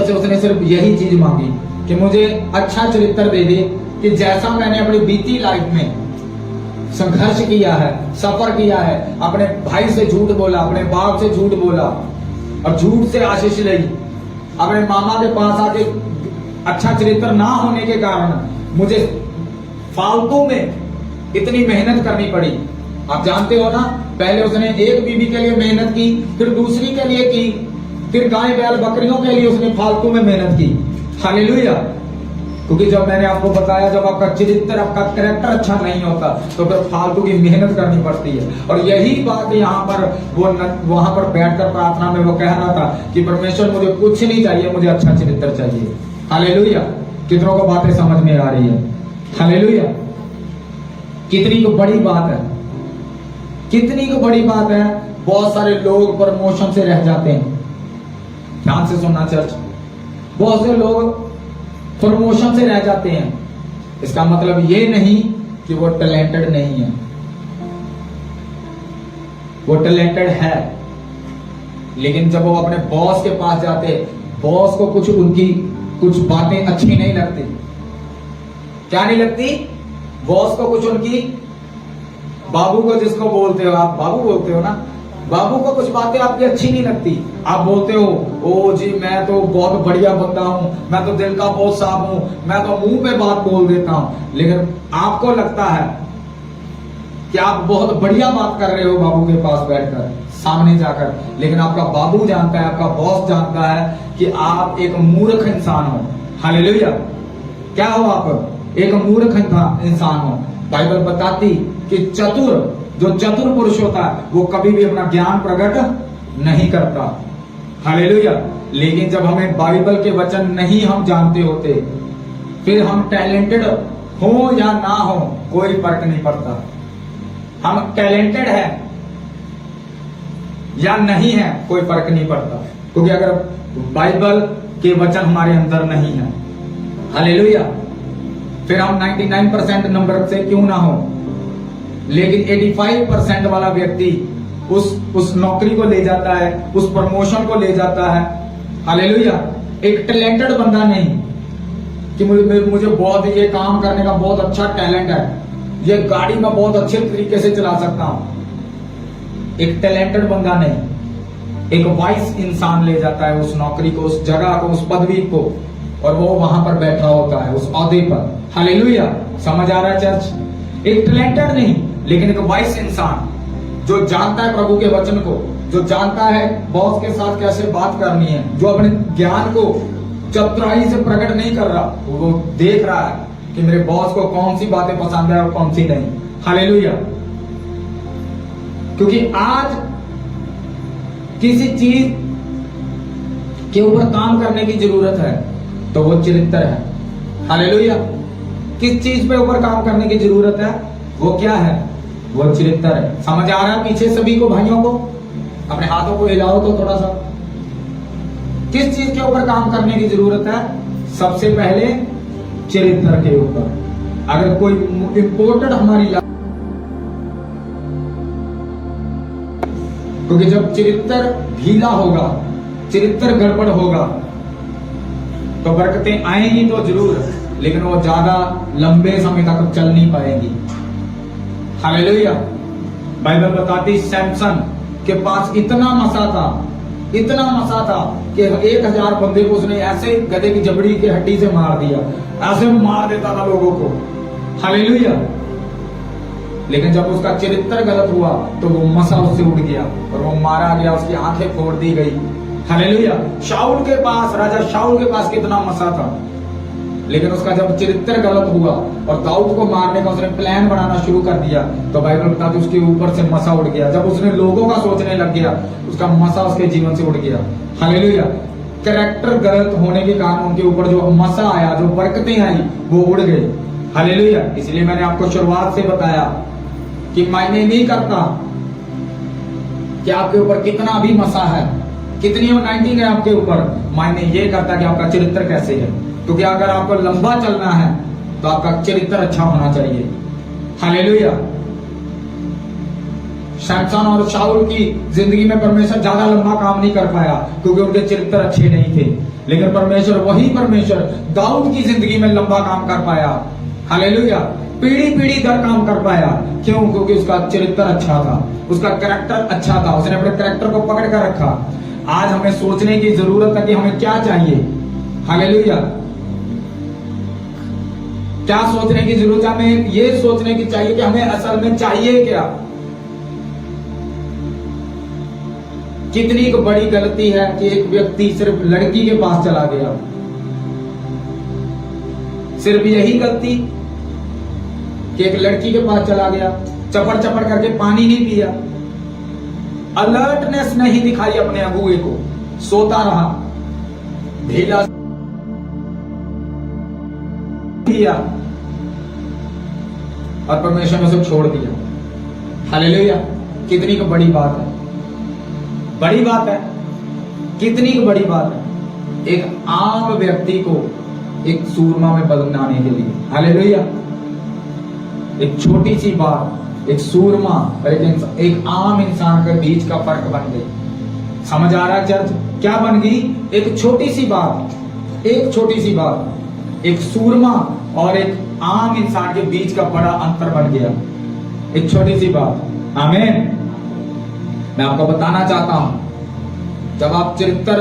से उसने सिर्फ यही चीज मांगी कि मुझे अच्छा चरित्र दे दे, कि जैसा मैंने अपनी बीती लाइफ में संघर्ष किया है, सफर किया है, अपने भाई से झूठ बोला, अपने बाप से झूठ बोला और झूठ से आशीष ली, अपने मामा के पास आके अच्छा चरित्र ना होने के कारण मुझे फालतू में इतनी मेहनत करनी पड़ी। आप जानते हो ना, पहले उसने एक बीवी के लिए मेहनत की, फिर दूसरी के लिए की, फिर गाय बैल बकरियों के लिए उसने फालतू में मेहनत की। हालेलुया। क्योंकि जब मैंने आपको बताया, जब आपका चरित्र, आपका कैरेक्टर अच्छा नहीं होता तो फिर फालतू की मेहनत करनी पड़ती है। और यही बात यहाँ पर वो वहां पर बैठकर प्रार्थना में वो कह रहा था कि परमेश्वर मुझे कुछ नहीं चाहिए, मुझे अच्छा चरित्र चाहिए। हालेलुया। कितनों को बातें समझ में आ रही है? हालेलुया। कितनी को बड़ी बात है, कितनी को बड़ी बात है। बहुत सारे लोग प्रमोशन से रह जाते हैं। ध्यान से सुनना चर्च, बहुत से लोग प्रमोशन से रह जाते हैं। इसका मतलब ये नहीं कि वो टैलेंटेड नहीं है, वो टैलेंटेड है। लेकिन जब वो अपने बॉस के पास जाते, बॉस को उनकी कुछ बातें अच्छी नहीं लगती। क्या नहीं लगती? बॉस को कुछ उनकी, बाबू को जिसको बोलते हो आप, बाबू बोलते हो ना, बाबू को कुछ बातें आपकी अच्छी नहीं लगती। आप बोलते हो ओ जी मैं तो बहुत बढ़िया बंदा हूं, मैं तो दिल का बहुत साफ हूं, मैं तो मुंह पे बात बोल देता हूं। लेकिन आपको लगता है कि आप बहुत बढ़िया बात कर रहे हो बाबू के पास बैठकर, सामने जाकर, लेकिन आपका बाबू जानता है, आपका बॉस जानता है कि आप एक मूर्ख इंसान हो। हालेलुया। क्या हो आप? एक मूर्ख इंसान हो। बाइबल बताती कि जो चतुर पुरुष होता है वो कभी भी अपना ज्ञान प्रकट नहीं करता। हालेलुया। लेकिन जब हमें बाइबल के वचन नहीं हम जानते होते, फिर हम टैलेंटेड हो या ना हो कोई फर्क नहीं पड़ता। हम टैलेंटेड है या नहीं है कोई फर्क नहीं पड़ता, क्योंकि अगर बाइबल के वचन हमारे अंदर नहीं है, हालेलुया, फिर हम 99% नंबर से क्यों ना हो, लेकिन 85% वाला व्यक्ति उस नौकरी को ले जाता है, उस प्रमोशन को ले जाता है। हालेलुया। एक टैलेंटेड बंदा नहीं कि मुझे बहुत ये काम करने का बहुत अच्छा टैलेंट है, ये गाड़ी मैं बहुत अच्छे तरीके से चला सकता हूं। एक टैलेंटेड बंदा नहीं, एक वाइस इंसान ले जाता है उस नौकरी को, उस जगह को, उस पदवी को, और वो वहां पर बैठा होता है उस औहदे पर। हालेलुया। समझ आ रहा है चर्च? एक टैलेंटेड नहीं, लेकिन एक वाइस इंसान जो जानता है प्रभु के वचन को, जो जानता है बॉस के साथ कैसे बात करनी है, जो अपने ज्ञान को चतुराई से प्रकट नहीं कर रहा, वो देख रहा है कि मेरे बॉस को कौन सी बातें पसंद है और कौन सी नहीं। हालेलुया। क्योंकि आज किसी चीज के ऊपर काम करने की जरूरत है तो वो चरित्र है। हालेलुया। किस चीज पे ऊपर काम करने की जरूरत है? वो क्या है? वो चरित्र है। समझ आ रहा है पीछे सभी को, भाइयों को? अपने हाथों को हिलाओ तो थोड़ा सा। किस चीज के ऊपर काम करने की जरूरत है? सबसे पहले चरित्र के ऊपर। अगर कोई इंपोर्टेंट हमारी लाइफ, क्योंकि जब चरित्र ढीला होगा, चरित्र गड़बड़ होगा, तो बरकतें आएंगी तो जरूर, लेकिन वो ज्यादा लंबे समय तक चल नहीं पाएंगी। हालेलुया। बाइबल बताती सैमसन के पास इतना मसा था कि 1000 बंदे को उसने ऐसे गधे की जबड़ी की हड्डी से मार दिया, ऐसे वो मार देता था लोगों को। हालेलुया। लेकिन जब उसका चरित्र गलत हुआ तो वो मसा उससे उड़ गया और वो मारा गया, उसकी आंखें फोड़ दी गई। हालेलुया। शाऊल के पास, राजा शाऊल के पास कितना मसा था, लेकिन उसका जब चरित्र गलत हुआ और दाऊद को मारने का उसने प्लान बनाना शुरू कर दिया तो बाइबल बताती उसके ऊपर से मसा उड़ गया। जब उसने लोगों का सोचने लग गया, उसका मसा उसके जीवन से उड़ गया। हालेलुया। कैरेक्टर गलत होने के कारण उनके ऊपर जो मसा आया, जो बरकतें आई, वो उड़ गई। हालेलुया। इसलिए मैंने आपको शुरुआत से बताया कि मायने नहीं करता कि आपके ऊपर कितना भी मसा है, कितनी अनॉइंटिंग है आपके ऊपर, मायने ये करता कि आपका चरित्र कैसे है। क्योंकि अगर आपको लंबा चलना है तो आपका चरित्र अच्छा होना चाहिए। हालेलुया। सैमसन और शाऊल की जिंदगी में परमेश्वर ज्यादा लंबा काम नहीं कर पाया क्योंकि उनके चरित्र अच्छे नहीं थे, लेकिन वही परमेश्वर दाऊद की जिंदगी में लंबा काम कर पाया। हालेलुया। पीढ़ी पीढ़ी दर काम कर पाया। क्यों? क्योंकि उसका चरित्र अच्छा था, उसका कैरेक्टर अच्छा था, उसने अपने कैरेक्टर को पकड़ कर रखा। आज हमें सोचने की जरूरत है कि हमें क्या चाहिए। हालेलुया। क्या सोचने की जरूरत है? हमें ये सोचने की चाहिए कि हमें असल में चाहिए क्या। कितनी बड़ी गलती है कि एक व्यक्ति सिर्फ लड़की के पास चला गया, सिर्फ यही गलती कि एक लड़की के पास चला गया, चपड़ चपड़ करके पानी नहीं पिया, अलर्टनेस नहीं दिखाई अपने अगुए को, सोता रहा, ढीला किया और परमेश्वर ने उसे छोड़ दिया। हालेलुया। कितनी को बड़ी बात है, बड़ी बात है, कितनी को बड़ी बात है एक आम व्यक्ति को एक सूरमा में बदलने के लिए। हालेलुया। एक छोटी सी बात एक सूरमा और एक आम इंसान के बीच का फर्क बन गई। समझ आ रहा है चर्च? क्या बन गई? एक छोटी सी बात, एक छोटी सी बात, एक सूरमा और एक आम इंसान के बीच का बड़ा अंतर बन गया। एक छोटी सी बात। आमीन। मैं आपको बताना चाहता हूं, जब आप चरित्र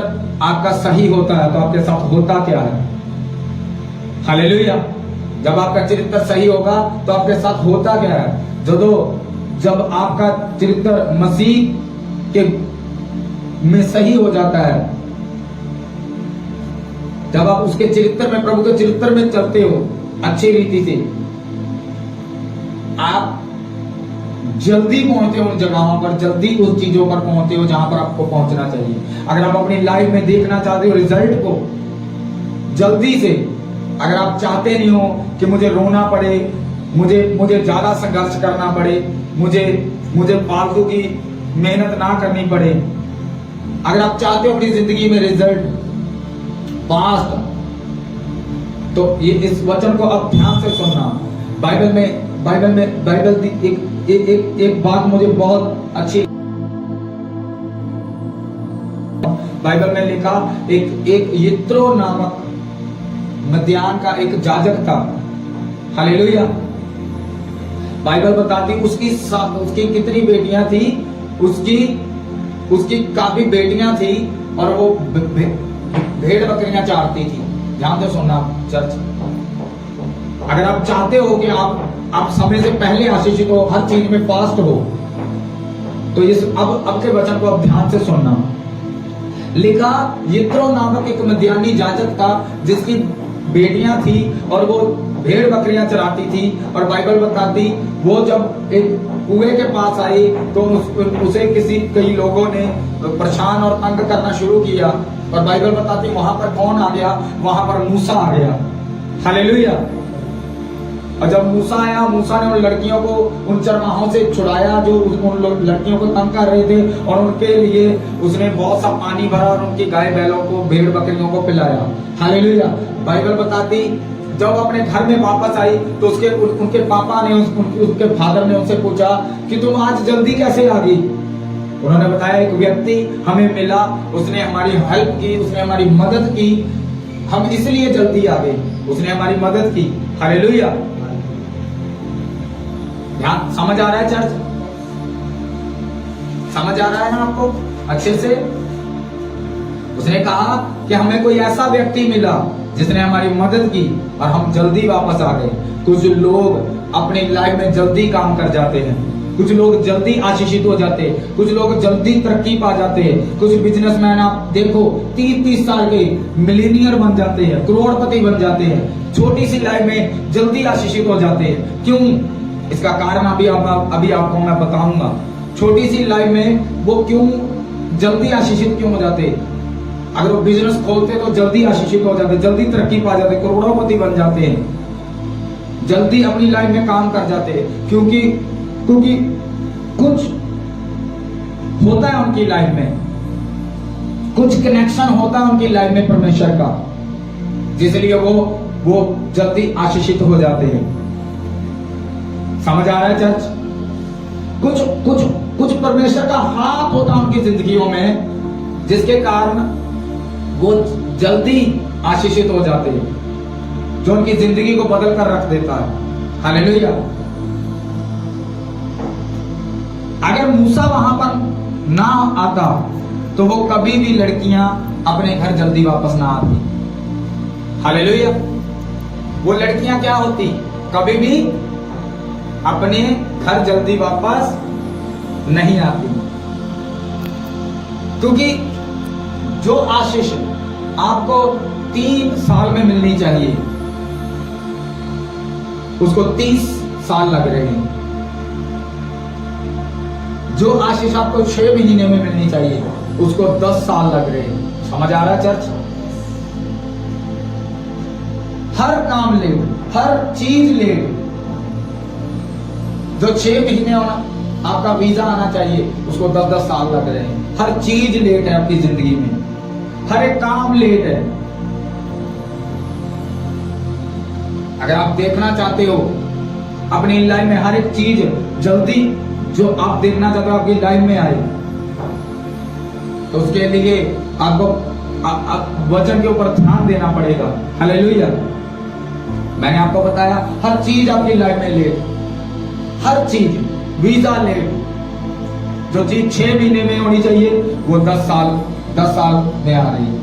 आपका सही होता है तो आपके साथ होता क्या है। हालेलुया। जब आपका चरित्र सही होगा तो आपके साथ होता क्या है। जब आपका चरित्र मसीह के में सही हो जाता है, जब आप उसके चरित्र में, प्रभु के चरित्र में चलते हो अच्छी रीति से, आप जल्दी पहुंचते हो उन जगहों पर, जल्दी उस चीजों पर पहुंचते हो जहां पर आपको पहुंचना चाहिए। अगर आप अपनी लाइफ में देखना चाहते हो रिजल्ट को जल्दी से, अगर आप चाहते नहीं हो कि मुझे रोना पड़े, मुझे ज्यादा संघर्ष करना पड़े, मुझे फालतू की मेहनत ना करनी पड़े, अगर आप चाहते हो अपनी जिंदगी में रिजल्ट फास्ट, तो ये इस वचन को अब ध्यान से सुनना। बाइबल एक बात मुझे बहुत अच्छी, बाइबल में लिखा, एक यित्रो नामक मद्यान का एक जाजक था। हालेलुया। बाइबल बताती उसकी कितनी बेटियां थी, उसकी काफी बेटियां थी और वो भेड़ बकरियां चारती थी। ध्यान से सुनना चर्च। अगर आप चाहते हो कि आप समय से पहले आशीषित हो, हर चीज में फास्ट हो, तो इस अब के वचन को अब ध्यान से सुनना। लिखा, यित्रो नामक एक मद्यानी जाजक था जिसकी बेटियां थी और वो भेड़ बकरियां चराती थी। और बाइबल बताती वो जब एक कुएं के पास आई तो उसे कई लोगों ने परेशान और तंग करना शुरू किया। और बाइबल बताती वहां पर कौन आ गया? वहां पर मूसा आ गया। हालेलुया। और जब मूसा आया, मूसा ने उन लड़कियों को उन चरवाहों से छुड़ाया जो उन लड़कियों को तंग कर रहे थे, और उनके लिए उसने बहुत सा पानी भरा और उनकी गाय बैलों को, भेड़ बकरियों को पिलाया। हालेलुया। बाइबल बताती जब अपने घर में वापस आई तो उनके पापा ने, उसके फादर ने उनसे पूछा कि तुम आज जल्दी कैसे आ गई? उन्होंने बताया एक व्यक्ति हमें मिला, उसने हमारी हेल्प की, उसने हमारी मदद की, हम इसलिए जल्दी आ गए, उसने हमारी मदद की। हालेलुया। ध्यान, समझ आ रहा है चर्च? समझ आ रहा है ना आपको अच्छे से? उसने कहा कि हमें कोई ऐसा व्यक्ति मिला जिसने हमारी मदद की और हम जल्दी वापस आ गए। कुछ लोग अपनी लाइफ में जल्दी काम कर जाते हैं, कुछ लोग जल्दी आशीषित हो जाते हैं, कुछ लोग जल्दी तरक्की पा जाते हैं। कुछ बिजनेसमैन आप देखो 30-30 साल के मिलीनियर बन जाते हैं, करोड़पति बन जाते हैं, छोटी सी लाइफ में जल्दी आशीषित हो जाते हैं। क्यों? इसका कारण अभी आपको मैं बताऊंगा। छोटी सी लाइफ में वो क्यों जल्दी आशीषित क्यों हो जाते? अगर वो बिजनेस खोलते तो जल्दी आशीषित हो जाते, जल्दी तरक्की पा जाते, करोड़पति बन जाते हैं, जल्दी अपनी लाइफ में काम कर जाते हैं। क्योंकि कुछ होता है उनकी लाइफ में, कुछ कनेक्शन होता है उनकी लाइफ में परमेश्वर का, जिसलिए वो जल्दी आशीषित हो जाते हैं। समझ आ रहा है चर्च? कुछ परमेश्वर का हाथ होता है उनकी जिंदगियों में, जिसके कारण वो जल्दी आशीषित हो जाते हैं, जो उनकी जिंदगी को बदल कर रख देता है। हालेलुया। अगर मूसा वहां पर ना आता तो वो कभी भी लड़कियां अपने घर जल्दी वापस ना आती। हालेलुया। वो लड़कियां क्या होती? कभी भी अपने घर जल्दी वापस नहीं आती, क्योंकि जो आशीष आपको 3 साल में मिलनी चाहिए उसको 30 साल लग रहे हैं। जो आशीष आपको 6 महीने में मिलनी चाहिए उसको 10 साल लग रहे हैं। समझ आ रहा है चर्च? हर काम लेट, हर चीज लेट। जो 6 महीने होना आपका वीजा आना चाहिए उसको 10-10 साल लग रहे हैं। हर चीज लेट है आपकी जिंदगी में, हर एक काम लेट है। अगर आप देखना चाहते हो अपनी लाइफ में हर एक चीज जल्दी जो आप देखना चाहते हो आपकी लाइफ में आए, तो उसके लिए आपको वचन के ऊपर ध्यान देना पड़ेगा। हालेलुया। मैंने आपको बताया हर चीज आपकी लाइफ में लेट, हर चीज, वीजा लेट। जो चीज 6 महीने में होनी चाहिए वो 10 साल में आ रही है।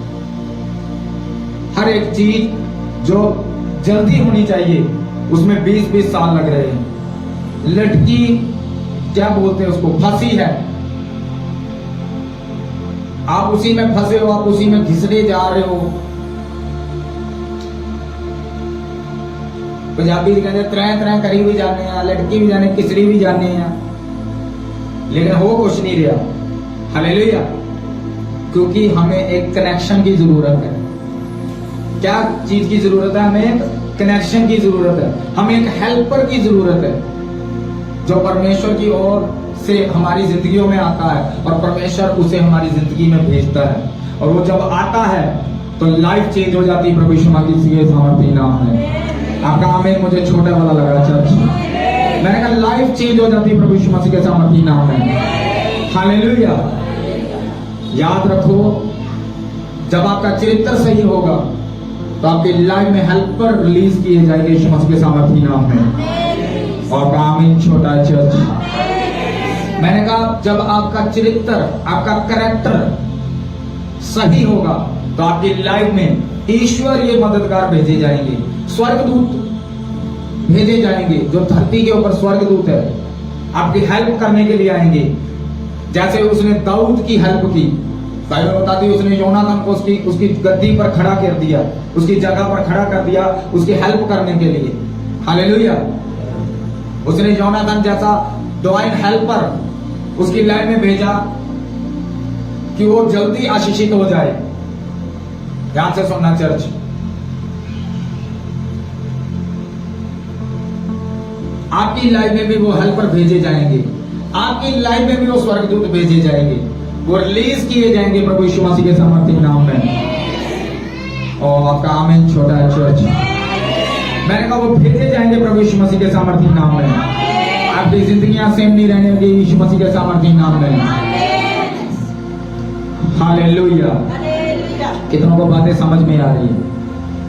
हर एक चीज जो जल्दी होनी चाहिए उसमें 20-20 साल लग रहे हैं। लड़की क्या बोलते हैं उसको, फंसी है, आप उसी में फंसे हो, आप उसी में घिसने जा रहे हो। पंजाबी कहते त्रै करी भी जाने हैं, लड़की भी जाने, किसरी भी जाने हैं, लेकिन हो कुछ नहीं रहा। हालेलुया। क्योंकि हमें एक कनेक्शन की जरूरत है। क्या चीज की जरूरत है? हमें एक कनेक्शन की जरूरत है, हमें एक हेल्पर की जरूरत है जो परमेश्वर की ओर से हमारी जिंदगियों में आता है और परमेश्वर उसे हमारी जिंदगी में भेजता है। और वो जब आता है तो लाइफ चेंज हो जाती है। प्रभु यीशु मसीह के सामर्थ्य नाम है। आपका आमीन मुझे छोटा वाला लगा चर्च। मैंने कहा लाइफ चेंज हो जाती है प्रभु यीशु मसीह के सामर्थ्य नाम है। हालेलुया। याद रखो, जब आपका चरित्र सही होगा तो आपकी लाइफ में हेल्पर रिलीज किए जाएंगे यीशु मसीह के सामर्थ्य नाम में। और आमीन छोटा चर्च। मैंने कहा जब आपका चरित्र, आपका कैरेक्टर सही होगा तो आपकी लाइफ में ईश्वरीय मददगार भेजे जाएंगे, स्वर्गदूत भेजे जाएंगे। जो धरती के ऊपर स्वर्गदूत है आपकी हेल्प करने के लिए आएंगे। जैसे उसने दाऊद की हेल्प की, बाइबल बताती है उसने योनातान को उसकी गद्दी पर खड़ा कर दिया, उसकी जगह पर खड़ा कर दिया उसकी हेल्प करने के लिए। हालेलुया। उसने योनातान जैसा डिवाइन हेल्पर उसकी लाइफ में भेजा कि वो जल्दी आशीषित हो जाए। ध्यान से सुनना चर्च। आपकी लाइफ में भी वो हेल्पर भेजे जाएंगे, आपकी लाइफ में भी वो स्वर्गदूत भेजे जाएंगे, वो रिलीज किए जाएंगे प्रभु यीशु मसीह के सामर्थ्य नाम में। और आपका आमीन छोटा है चर्च। मैंने कहा वो भेजे जाएंगे प्रभु यीशु मसीह के सामर्थ्य नाम में। आपकी जिंदगियां सेम नहीं रहने वाली यीशु मसीह के सामर्थ्य नाम में। हालेलुया। कितनों को बातें समझ में आ रही है?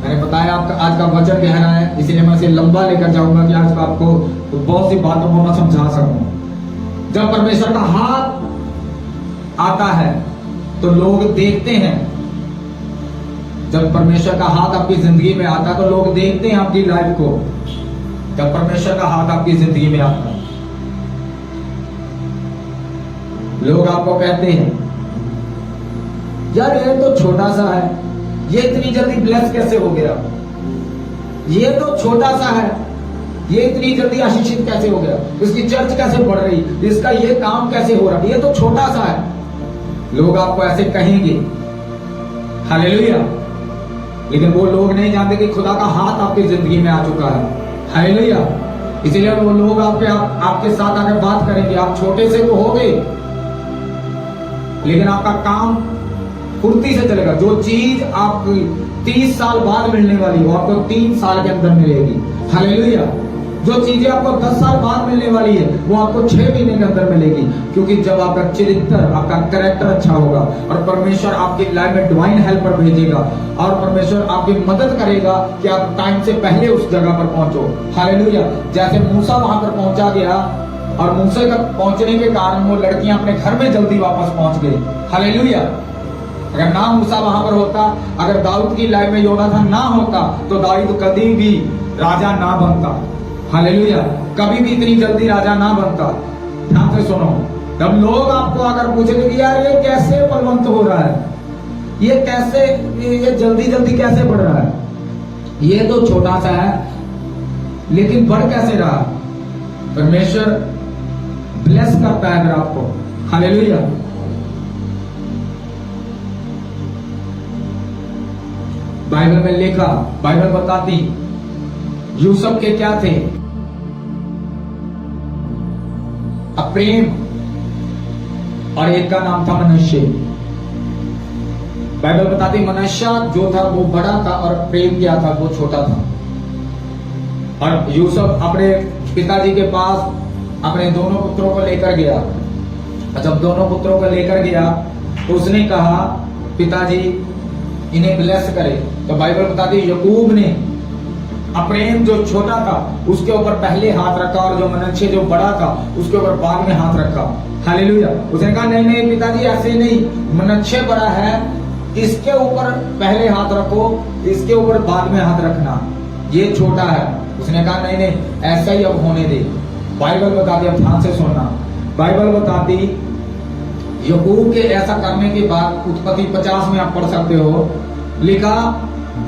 मैंने बताया आपका आज का वचन गहरा है, इसलिए मैं इसे लंबा लेकर जाऊंगा कि आज का आपको बहुत सी बातों को मैं समझा सकूं। जब परमेश्वर का हाथ आता है तो लोग देखते हैं जब परमेश्वर का हाथ आपकी जिंदगी में आता है तो लोग देखते हैं आपकी लाइफ को। जब परमेश्वर का हाथ आपकी जिंदगी में आता है, लोग आपको कहते हैं यार ये तो छोटा सा है, ये इतनी जल्दी ब्लेस कैसे हो गया, ये तो छोटा सा है, ये इतनी जल्दी आशीषित कैसे हो गया, इसकी चर्च कैसे बढ़ रही, इसका ये काम कैसे हो रहा, ये तो छोटा सा है। लोग आपको ऐसे कहेंगे, हालेलुया। लेकिन वो लोग नहीं जानते कि खुदा का हाथ आपकी जिंदगी में आ चुका है, हालेलुया। इसलिए वो लोग आपके साथ आकर बात करेंगे, आप छोटे से तो हो गए लेकिन आपका काम फुर्ती से चलेगा। जो चीज आपको 30 साल बाद मिलने वाली वो आपको 3 साल के अंदर मिलेगी, हालेलुया। जो चीजें आपको 10 साल बाद मिलने वाली है वो आपको 6 महीने के अंदर मिलेगी, क्योंकि जब आपका चरित्र, आपका कैरेक्टर अच्छा होगा और परमेश्वर आपकी लाइफ में डिवाइन हेल्पर भेजेगा और परमेश्वर आपकी मदद करेगा कि आप टाइम से पहले उस जगह पर पहुंचो, हालेलुया। जैसे मूसा वहां पर पहुंचा गया और मूसा तक पहुंचने के कारण वो लड़कियां अपने घर में जल्दी वापस पहुंच गई, हालेलुया। अगर ना मूसा वहां पर होता, अगर दाऊद की लाइफ में योनाथन ना होता तो दाऊद कभी भी राजा ना बनता, हालेलुया। कभी भी इतनी जल्दी राजा ना बनता। ध्यान से सुनो, जब लोग आपको अगर पूछेंगे कि यार ये कैसे बलवंत हो रहा है, ये कैसे, ये जल्दी जल्दी कैसे बढ़ रहा है, ये तो छोटा सा है लेकिन बढ़ कैसे रहा। परमेश्वर ब्लेस करता है अगर आपको, हालेलुया। बाइबल में लिखा, बाइबल बताती यूसुफ के क्या थे, अप्रेम और एक का नाम था मनश्शे। बाइबल बताती मनश्शा जो था वो बड़ा था और प्रेम क्या था वो छोटा था। और यूसुफ अपने पिताजी के पास अपने दोनों पुत्रों को लेकर गया। जब दोनों पुत्रों को लेकर गया तो उसने कहा पिताजी इन्हें ब्लेस करे। तो बाइबल बताती याकूब ने अप्रेम जो छोटा था उसके ऊपर पहले हाथ रखा और जो मनश्शे जो बड़ा था उसके ऊपर बाद में हाथ रखा, हालेलुया। उसने कहा नहीं नहीं पिताजी ऐसे नहीं, मनश्शे बड़ा है, इसके ऊपर पहले हाथ रखो, इसके ऊपर बाद में हाथ रखना, ये छोटा है। उसने कहा नहीं नहीं ऐसा ही अब होने दे। बाइबल बताती, अब ध्यान से सुनना, बाइबल बताती याकूब के ऐसा करने के बाद उत्पत्ति 50 में आप पढ़ सकते हो, लिखा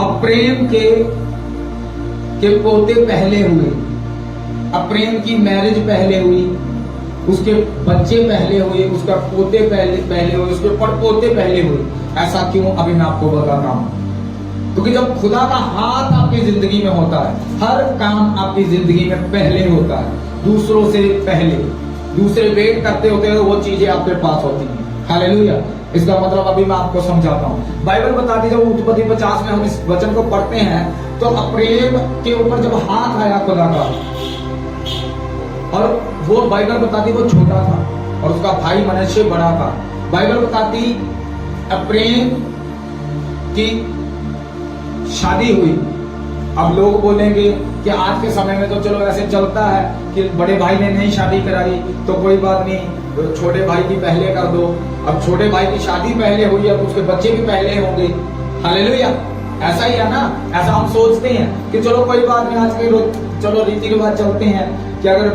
अप्रेम के पोते पहले हुए, अप्रेम की मैरिज पहले हुई, उसके बच्चे पहले हुए, उसका पोते पहले हुए, उसके पड़पोते पहले हुए। ऐसा क्यों, अभी मैं आपको बताता हूं। क्योंकि जब खुदा का हाथ आपकी जिंदगी में होता है, हर काम आपकी जिंदगी में पहले होता है, दूसरों से पहले। दूसरे वेट करते होते हैं वो चीजें आपके पास होती हैं, हालेलुया। इसका मतलब अभी मैं आपको समझाता हूं। बाइबल बताती जब उत्पत्ति 50 में हम इस वचन को पढ़ते हैं तो अप्रेम के ऊपर जब हाथ आया खुदा का, और वो बाइबल बताती वो छोटा था और उसका भाई मनश्शे बड़ा था। बाइबल बताती अप्रेम की शादी हुई। अब लोग बोलेंगे कि आज के समय में तो चलो ऐसे चलता है कि बड़े भाई ने नहीं शादी कराई तो कोई बात नहीं, छोटे भाई की पहले कर दो। अब छोटे भाई की शादी पहले हुई, अब उसके बच्चे भी पहले होंगे, हालेलुया। ऐसा ही है ना, ऐसा हम सोचते हैं कि चलो कोई बात नहीं, आज के चलो रीति रिवाज चलते हैं कि अगर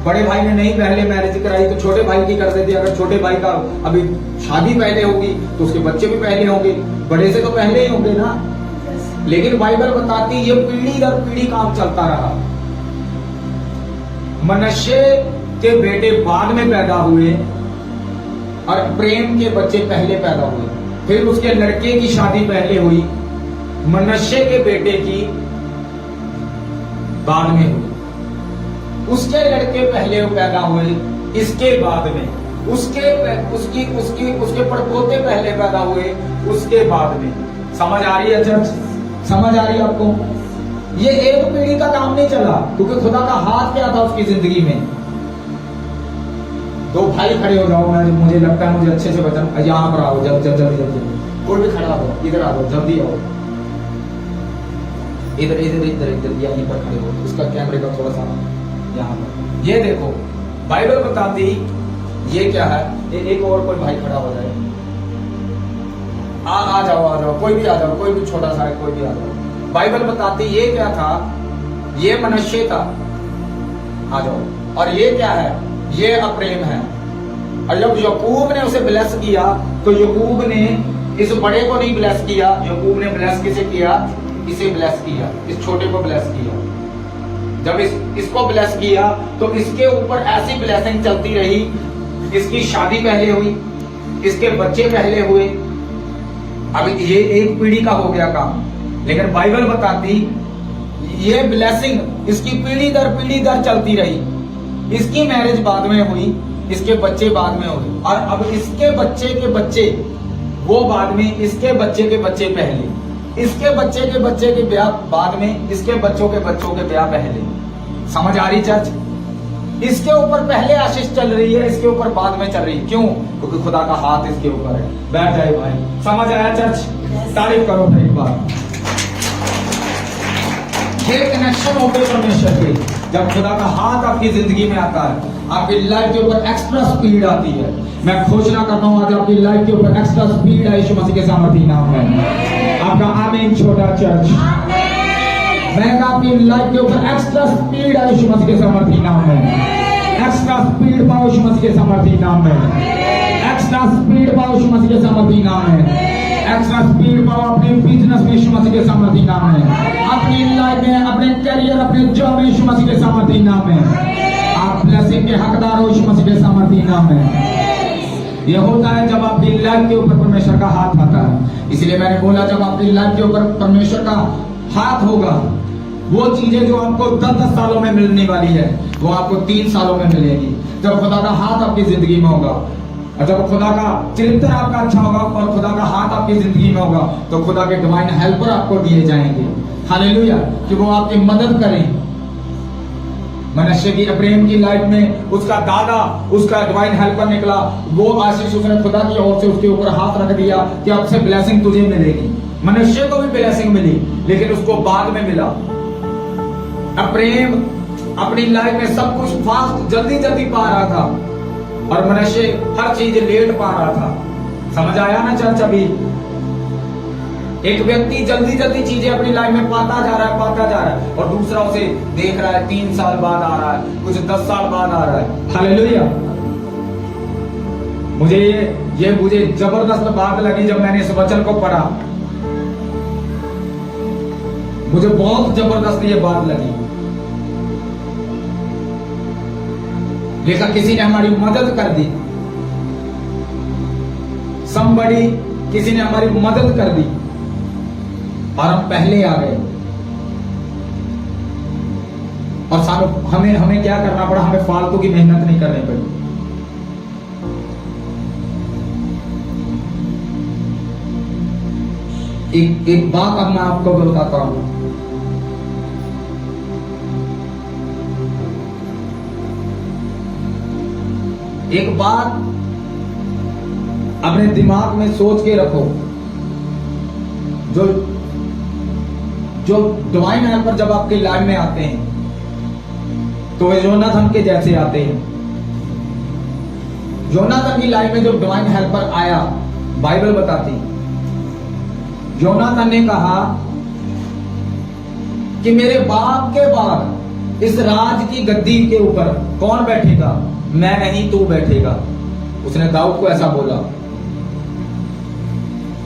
बड़े भाई ने नहीं पहले मैरिज कराई तो छोटे भाई की कर देती। अगर छोटे भाई का अभी शादी पहले होगी तो उसके बच्चे भी पहले होंगे, बड़े से तो पहले ही होंगे ना। लेकिन बाइबल बताती ये पीढ़ी दर पीढ़ी काम चलता रहा। मनश्शे के बेटे बाद में पैदा हुए और प्रेम के बच्चे पहले पैदा हुए, फिर उसके लड़के की शादी पहले हुई, मनश्शे के बेटे की बाद में हुई, उसके लड़के पहले पैदा हुए, इसके बाद में उसके पड़पोते पहले पैदा हुए, उसके बाद में। समझ आ रही है चर्च, समझ आ रही है आपको? ये एक पीढ़ी का काम नहीं चला, क्योंकि खुदा का हाथ क्या था उसकी जिंदगी में। दो भाई खड़े हो जाओ, मुझे लगता है मुझे अच्छे से बचन, यहाँ पर आओ, जल्दी जल्दी कोई भी खड़ा हो, इधर आ जाओ, जल्दी आओ, इधर इधर इधर इधर यहीं पर खड़े हो। इसका कैमरे का थोड़ा सा यहाँ पर, ये देखो बाइबल बताती ये क्या है। एक और कोई भाई खड़ा हो जाए, आ जाओ, कोई भी आ जाओ, कोई भी छोटा सा है, कोई भी आ जाओ। बाइबल बताती ये क्या था, ये मनुष्य था, आ जाओ। और ये क्या है, ये अप्रेम है। और जब याकूब ने उसे ब्लेस किया तो याकूब ने इस बड़े को नहीं ब्लेस किया, याकूब ने ब्लेस किसे किया, इसे ब्लेस किया, इस छोटे को ब्लेस किया। जब इसको ब्लेस किया तो इसके ऊपर ऐसी ब्लेसिंग चलती रही, इसकी शादी पहले हुई, इसके बच्चे पहले हुए। अब ये एक पीढ़ी का हो गया काम, लेकिन बाइबल बताती ये ब्लेसिंग इसकी पीढ़ी दर चलती रही। इसकी मैरिज बाद में हुई, इसके बच्चे बाद में हुए, और अब इसके बच्चे के बच्चे वो बाद में, इसके बच्चे के बच्चे पहले, इसके बच्चे के बच्चे के ब्याह बाद में, इसके बच्चों के ब्याह पहले। समझ आ रही चर्च? इसके ऊपर पहले आशीष चल रही है, इसके ऊपर बाद में चल रही है। क्यों? क्योंकि खुदा का हाथ इसके ऊपर है। बैठ जाए भाई। समझ आया चर्च? तारीफ करो भाई एक बार। ये कनेक्शन होते परमेश्वर के, जब खुदा का हाथ आपकी जिंदगी में आता है, आपकी लाइफ के ऊपर एक्स्ट्रा स्पीड आती है। मैं घोषणा करता हूं आज आपकी लाइफ के ऊपर एक्स्ट्रा स्पीड है यीशु मसीह के सामर्थी नाम में। आपका आमीन छोटा चर्च। मैं आपकी लाइफ के ऊपर एक्स्ट्रा स्पीड है यीशु मसीह के सामर्थी नाम में। एक्स्ट्रा स्पीड पाओ यीशु मसीह के सामर्थी नाम में। एक्स्ट्रा स्पीड पाओ यीशु मसीह के सामर्थी नाम में। एक्स्ट्रा स्पीड पाओ अपने बिजनेस में यीशु मसीह के सामर्थी नाम में, अपनी लाइफ में, अपने करियर, अपने जॉब में यीशु मसीह के सामर्थी नाम में। आप ब्लेसिंग के हकदार हो यीशु मसीह के सामर्थी नाम में। यह होता है जब आपकी लाइफ के ऊपर परमेश्वर का हाथ आता है। इसलिए मैंने बोला जब आपकी लाइफ के ऊपर परमेश्वर का हाथ होगा, वो चीजें जो आपको 10-10 सालों में मिलने वाली है वो आपको 3 सालों में मिलेगी। जब खुदा का हाथ आपकी जिंदगी में होगा, और जब खुदा का चरित्र आपका अच्छा होगा और खुदा का हाथ आपकी जिंदगी में होगा, तो खुदा के डिवाइन हेल्पर आपको दिए जाएंगे। हालेलुया, कि वो आपकी मदद करें। मनुष्य की अब्राहम की लाइफ में उसका दादा उसका डिवाइन हेल्पर निकला, वो आशीष उसने खुदा की ओर से उसके ऊपर हाथ रख दिया कि अब से ब्लेसिंग तुझे मिलेगी। मनुष्य को भी ब्लेसिंग मिली, लेकिन उसको बाद में मिला। अब्राहम अपनी लाइफ में सब कुछ फास्ट जल्दी पा रहा था, और मनुष्य हर चीज लेट पा रहा था। समझ आया ना चर्च? अभी एक व्यक्ति जल्दी चीजें अपनी लाइफ में पाता जा रहा है, और दूसरा उसे देख रहा है 3 साल बाद आ रहा है, कुछ 10 साल बाद आ रहा है। हालेलुया। मुझे जबरदस्त बात लगी जब मैंने इस वचन को पढ़ा। मुझे बहुत जबरदस्त ये बात लगी। लेकिन किसी ने हमारी मदद कर दी, somebody, किसी ने हमारी मदद कर दी और हम पहले आ गए। और हमें क्या करना पड़ा? हमें फालतू की मेहनत नहीं करनी पड़ी। एक बात अब मैं आपको बताता हूं। एक बात अपने दिमाग में सोच के रखो, जो डिवाइन हेल्पर जब आपकी लाइफ में आते हैं तो वे योनाथन के जैसे आते हैं। योनाथन की लाइफ में जो डिवाइन हेल्पर आया, बाइबल बताती, योनाथन ने कहा कि मेरे बाप के बाद इस राज की गद्दी के ऊपर कौन बैठेगा? मैं नहीं, तू बैठेगा। उसने दाऊद को ऐसा बोला।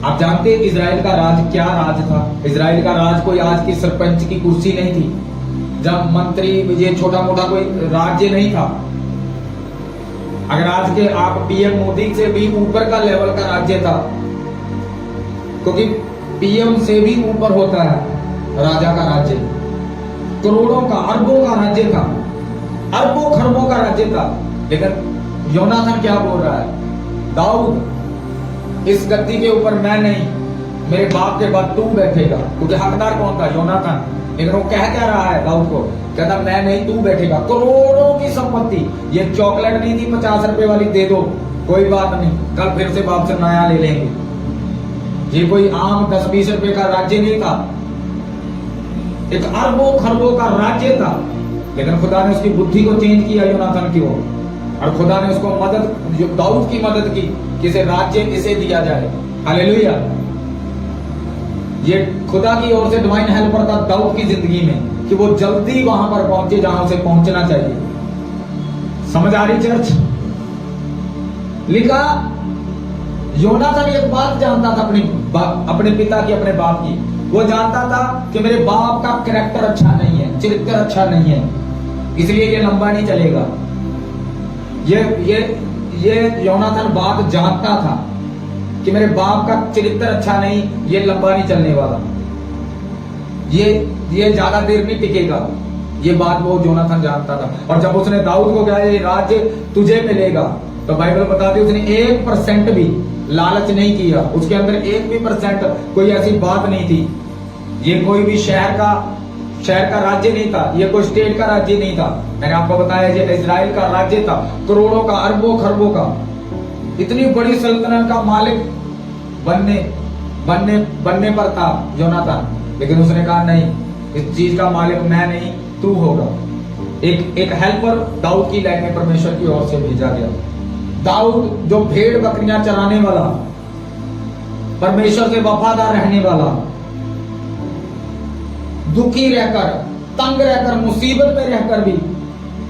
आप जानते हैं इजराइल का राज क्या राज था? इजराइल का राज कोई आज की सरपंच की कुर्सी नहीं थी, जब मंत्री, ये छोटा मोटा कोई राज्य नहीं था। अगर आज के आप पीएम मोदी से भी ऊपर का लेवल का राज्य था, क्योंकि पीएम से भी ऊपर होता है राजा का राज्य। करोड़ों का, अरबों का राज्य था, अरबों खरबों का राज्य था। लेकिन योनाथन क्या बोल रहा है? दाऊद, इस गद्दी के ऊपर मैं नहीं, मेरे बाप के बाद तू बैठेगा। क्योंकि हकदार कौन था? योनाथन। लेकिन वो कह क्या रहा है दाऊद को? कहता मैं नहीं, तू बैठेगा। करोड़ों की संपत्ति, ये चॉकलेट नहीं थी 50 रुपए वाली, दे दो, कोई बात नहीं, कल फिर से बाप से नया ले लेंगे। ये कोई आम 10-20 रुपए का राज्य नहीं था, एक अरबों खरबों का राज्य था। लेकिन खुदा ने उसकी बुद्धि को चेंज किया योनाथन की ओर, और खुदा ने उसको मदद, जो दाऊद की मदद की, किसे राज्य इसे दिया जाए। हालेलुया। ये खुदा की ओर से डिवाइन हेल्पर था दाऊद की जिंदगी में कि वो जल्दी वहां पर पहुंचे जहां उसे पहुंचना चाहिए। समझ आ रही चर्च? लिखा योनातान एक बात जानता था अपने पिता की, अपने बाप की। वो जानता था कि मेरे बाप का कैरेक्टर अच्छा नहीं है, चरित्र अच्छा नहीं है, इसलिए ये लंबा नहीं चलेगा। ये योनातान बात जानता था कि मेरे बाप का चरित्र अच्छा नहीं, ये लंबा नहीं चलने वाला, ये ज्यादा देर नहीं टिकेगा। ये बात वो योनातान जानता था। और जब उसने दाऊद को कहा ये राज्य तुझे मिलेगा, तो बाइबल बताती है उसने 1% भी लालच नहीं किया। उसके अंदर 1% कोई ऐसी बात नहीं थी। ये कोई भी शहर का राज्य नहीं था, ये कोई स्टेट का राज्य नहीं था। मैंने आपको बताया ये इजराइल का राज्य था, करोड़ों का, अरबों खरबों का, इतनी बड़ी सल्तनत का मालिक बनने पर था योनातान। लेकिन उसने कहा नहीं, इस चीज का मालिक मैं नहीं, तू होगा। एक हेल्पर दाऊद की लाइन में परमेश्वर की ओर से भेजा गया। दाऊद जो भेड़ बकरियां चराने वाला, परमेश्वर से वफादार रहने वाला, दुखी रहकर, तंग रहकर, मुसीबत में रहकर भी,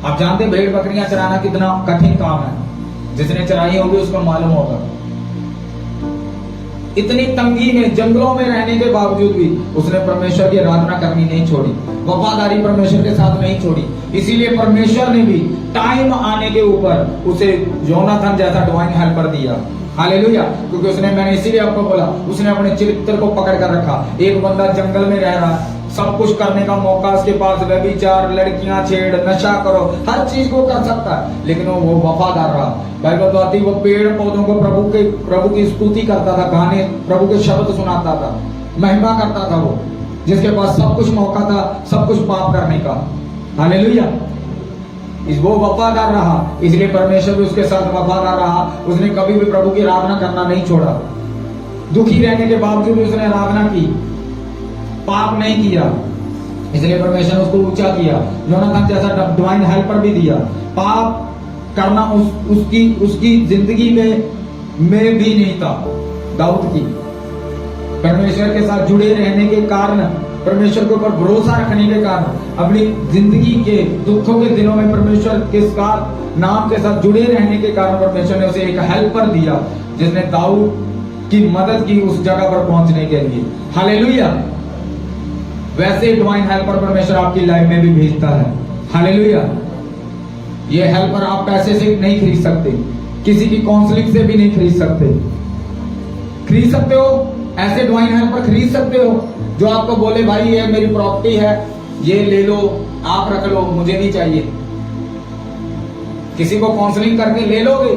आप जानते भेड़ बकरियां चराना कितना कठिन काम है। जिसने चराई होगी उसको मालूम होगा। इतनी तंगी में, जंगलों में रहने के बावजूद भी उसने परमेश्वर की आराधना करनी नहीं छोड़ी, वफादारी परमेश्वर के साथ नहीं छोड़ी। इसीलिए परमेश्वर ने भी टाइम आने के ऊपर उसे योनातान जैसा डिवाइन हेल्पर दिया। हालेलुया। क्योंकि मैंने इसीलिए आपको बोला, उसने अपने चरित्र को पकड़ कर रखा। एक बंदा जंगल में रह रहा, सब कुछ करने का मौका उसके पास, व्यभिचार, लड़कियां छेड़, नशा करो, हर चीज को कर सकता है, लेकिन वो वफादार रहा। बाइबल बताती वो पेड़ पौधों को प्रभु की स्तुति करता था, गाने, प्रभु के शब्द सुनाता था, महिमा करता था। वो जिसके पास सब कुछ मौका था, सब कुछ पाप करने का। हालेलुया। वो वफादार रहा, इसलिए परमेश्वर भी उसके साथ वफादार रहा। उसने कभी भी प्रभु की आराधना करना नहीं छोड़ा। दुखी रहने के बावजूद उसने आराधना की, पाप नहीं किया, इसलिए परमेश्वर ने उसको ऊंचा किया। योनातान जैसा डिवाइन हेल्पर भी दिया। पाप करना उसकी जिंदगी में भी नहीं था। दाऊद की परमेश्वर के साथ जुड़े रहने के कारण, परमेश्वर के ऊपर भरोसा रखने के कारण, अपनी जिंदगी के दुखों के दिनों में परमेश्वर के साथ, नाम के साथ जुड़े रहने के कारण परमेश्वर ने उसे एक हेल्पर दिया जिसने दाऊद की मदद की उस जगह पर पहुंचने के लिए। हालेलुया। वैसे डिवाइन हेल्पर परमेश्वर आपकी लाइफ में भी भेजता है। हालेलुया। ये हेल्पर आप पैसे से नहीं खरीद सकते, किसी की काउंसलिंग से भी नहीं खरीद सकते। खरीद सकते हो ऐसे डिवाइन हेल्पर, खरीद सकते हो जो आपको बोले भाई ये मेरी प्रॉपर्टी है, ये ले लो, आप रख लो, मुझे नहीं चाहिए। किसी को काउंसलिंग करके ले लोगे,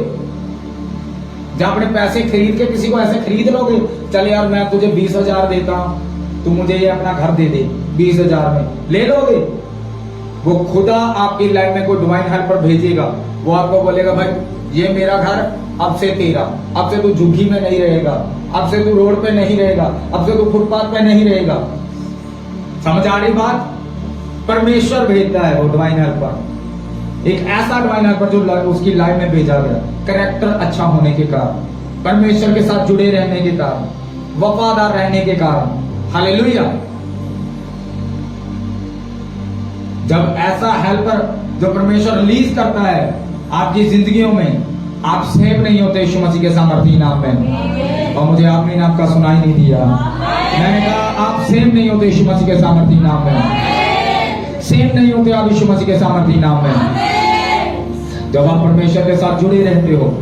जब अपने पैसे खरीद के किसी को ऐसे खरीद लोगे, चल यार मैं तुझे 20,000 देता हूं, तू मुझे ये अपना घर दे दे 20,000 में, ले लोगे? वो खुदा आपकी लाइफ में कोई डिवाइन हेल्पर भेजेगा, वो आपको बोलेगा भाई ये मेरा घर अब से तेरा, अब से तू झुग्गी में नहीं रहेगा, अब से तू रोड पे नहीं रहेगा, अब से तू फुटपाथ पे नहीं रहेगा। समझ आ रही बात? परमेश्वर भेजता है वो डिवाइन हेल्पर, एक ऐसा डिवाइन हेल्पर जो उसकी लाइफ में भेजा गया, कैरेक्टर अच्छा होने के कारण, परमेश्वर के साथ जुड़े रहने के कारण, वफादार रहने के कारण। हालेलुया। जब ऐसा हेल्पर जो परमेश्वर रिलीज करता है आपकी जिंदगियों में, आप सेव नहीं होते यीशु मसीह के सामर्थी नाम में। और मुझे आपने नाम का सुनाई नहीं दिया, मैंने कहा आप सेव नहीं होते यीशु मसीह के सामर्थी नाम में, सेव नहीं होते आप यीशु मसीह के सामर्थी नाम में। जब आप परमेश्वर के साथ जुड़े रहते हो,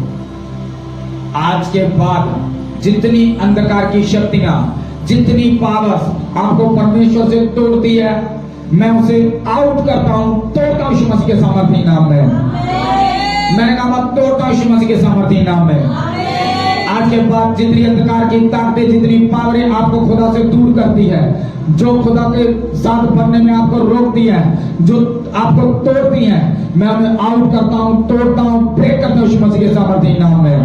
आज के बाद जितनी अंधकार की शक्तियां, जितनी पावर आपको परमेश्वर से तोड़ती है, मैं उसे आउट करता हूं, तोड़ता हूं यीशु मसीह के सामर्थी नाम में। मैंने कहा मैं तोड़ता हूं यीशु मसीह के सामर्थी नाम में। आज के बाद जितनी अंधकार की ताकतें, जितनी पावरें आपको खुदा से दूर करती है, जो खुदा के साथ बनने में आपको रोकती है, जो आपको तोड़ती है, मैं उन्हें आउट करता हूं, तोड़ता हूं, ब्रेक करता हूं यीशु मसीह के सामर्थी नाम में।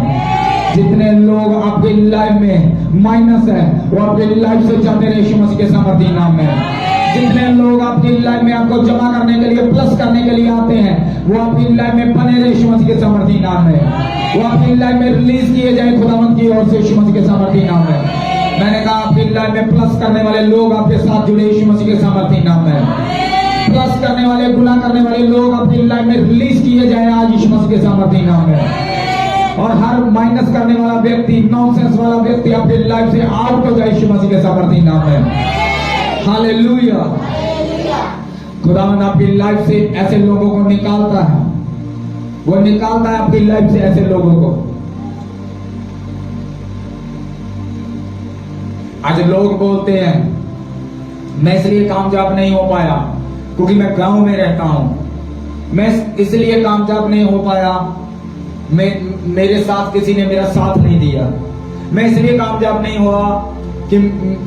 जितने लोग आपकी लाइफ में माइनस है, वो आपकी लाइफ से जाते रहे यीशु मसीह के सामर्थी नाम में। जितने लोग आपकी लाइफ में आपको जमा करने के लिए, प्लस करने के लिए आते हैं, वो आपकी लाइफ में बने रहे यीशु मसीह के सामर्थी नाम में। वो आपकी लाइफ में रिलीज किए जाए खुदावंद की ओर से यीशु मसीह के सामर्थी नाम में। मैंने कहा आपकी लाइफ में प्लस करने वाले लोग आपके साथ जुड़े यीशु मसीह के सामर्थ्य नाम में। प्लस करने वाले, गुना करने वाले लोग आपकी लाइफ में रिलीज किए जाए आज यीशु मसीह के सामर्थ्य नाम में। और हर माइनस करने वाला व्यक्ति, नॉनसेंस वाला व्यक्ति आपकी लाइफ से आउट हो जाए यीशु मसीह के सामर्थ्य नाम में। हालेलुया। खुदावंद आपकी लाइफ से ऐसे लोगों को निकालता है, वो निकालता है आपकी लाइफ से ऐसे लोगों को। आज लोग बोलते हैं मैं इसलिए कामयाब नहीं हो पाया क्योंकि मैं गांव में रहता हूं, मैं इसलिए कामयाब नहीं हो पाया मेरे साथ किसी ने मेरा साथ नहीं दिया, मैं इसलिए कामयाब नहीं हुआ कि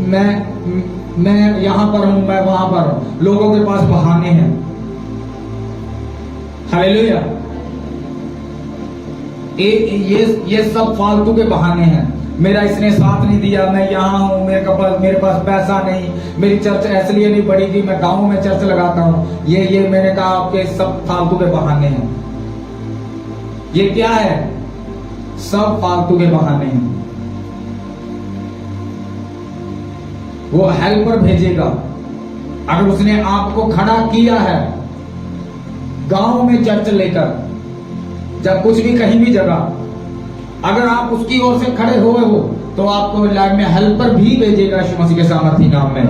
मैं यहां पर हूं, मैं वहां पर हूं। लोगों के पास बहाने हैं। हालेलुया। ये सब फालतू के बहाने हैं। मेरा इसने साथ नहीं दिया, मैं यहाँ हूँ, मेरे पास पैसा नहीं, मेरी चर्च इसलिए नहीं बढ़ी कि मैं गाँव में चर्च लगाता हूँ। ये मैंने कहा आपके सब फालतू के बहाने हैं। ये क्या है? सब फालतू के बहाने हैं। वो हेल्पर भेजेगा। अगर उसने आपको खड़ा किया है गांव में चर्च लेकर, जब कुछ भी कहीं भी जगह, अगर आप उसकी ओर से खड़े हुए हो तो आपको लाइफ में हेल्पर भी भेजेगा यीशु मसीह के सामर्थ्य नाम में।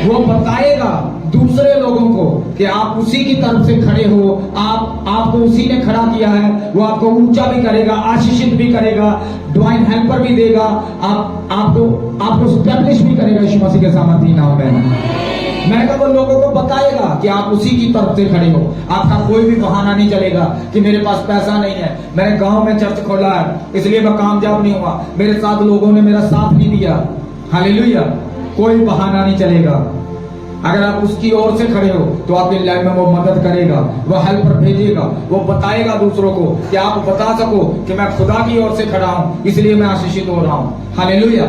वो बताएगा दूसरे लोगों को कि आप उसी की तरफ से खड़े हो, आपको उसी ने खड़ा किया है। वो आपको ऊंचा भी करेगा, आशीषित भी करेगा, डिवाइन हेल्पर भी देगा, आपको स्टैब्लिश भी करेगा यीशु मसीह के सामर्थ्य नाम में। मैं कहा वो लोगों को बताएगा कि आप उसी की तरफ से खड़े हो। आपका कोई भी बहाना नहीं चलेगा कि मेरे पास पैसा नहीं है, मैंने गांव में चर्च खोला है इसलिए मैं कामयाब नहीं हुआ, मेरे साथ लोगों ने मेरा साथ नहीं दिया। हालेलुया। कोई बहाना नहीं चलेगा। अगर आप उसकी ओर से खड़े हो तो आपकी लाइफ में वो मदद करेगा, वो हेल्पर भेजेगा, वो बताएगा दूसरों को कि आप बता सको कि मैं खुदा की ओर से खड़ा हूं, इसलिए मैं आशीषित हो रहा हूं। हालेलुया।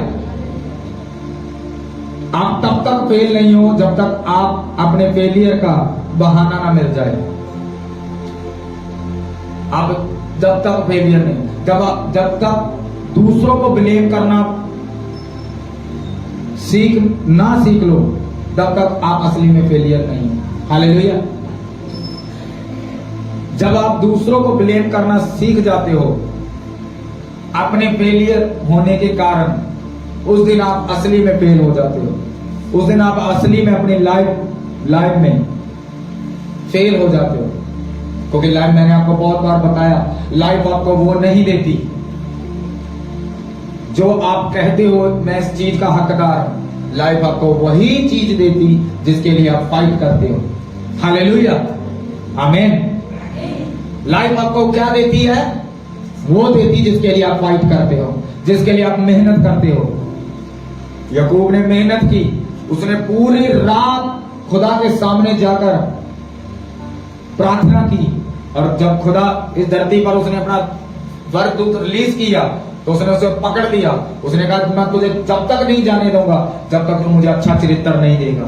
आप तब तक फेल नहीं हो जब तक आप अपने फेलियर का बहाना ना मिल जाए। आप जब तक फेलियर नहीं, जब तक दूसरों को ब्लेम करना सीख लो तब तक आप असली में फेलियर नहीं हो। हालेलुया। जब आप दूसरों को ब्लेम करना सीख जाते हो अपने फेलियर होने के कारण, उस दिन आप असली में फेल हो जाते हो। उस दिन आप असली में अपनी लाइफ में फेल हो जाते हो। क्योंकि लाइफ, मैंने आपको बहुत बार बताया, लाइफ आपको वो नहीं देती जो आप कहते हो मैं इस चीज का हकदार हूं। लाइफ आपको वही चीज देती जिसके लिए आप फाइट करते हो। हालेलुया। आमीन। लाइफ आपको क्या देती है? वो देती जिसके लिए आप फाइट करते हो, जिसके लिए आप मेहनत करते हो। याकूब ने मेहनत की, उसने पूरी रात खुदा के सामने जाकर प्रार्थना की, और जब खुदा इस धरती पर उसने अपना स्वर्गदूत रिलीज किया तो उसने उसे पकड़ लिया। उसने कहा मैं तुझे जब तक नहीं जाने दूंगा जब तक तू मुझे अच्छा चरित्र नहीं देगा।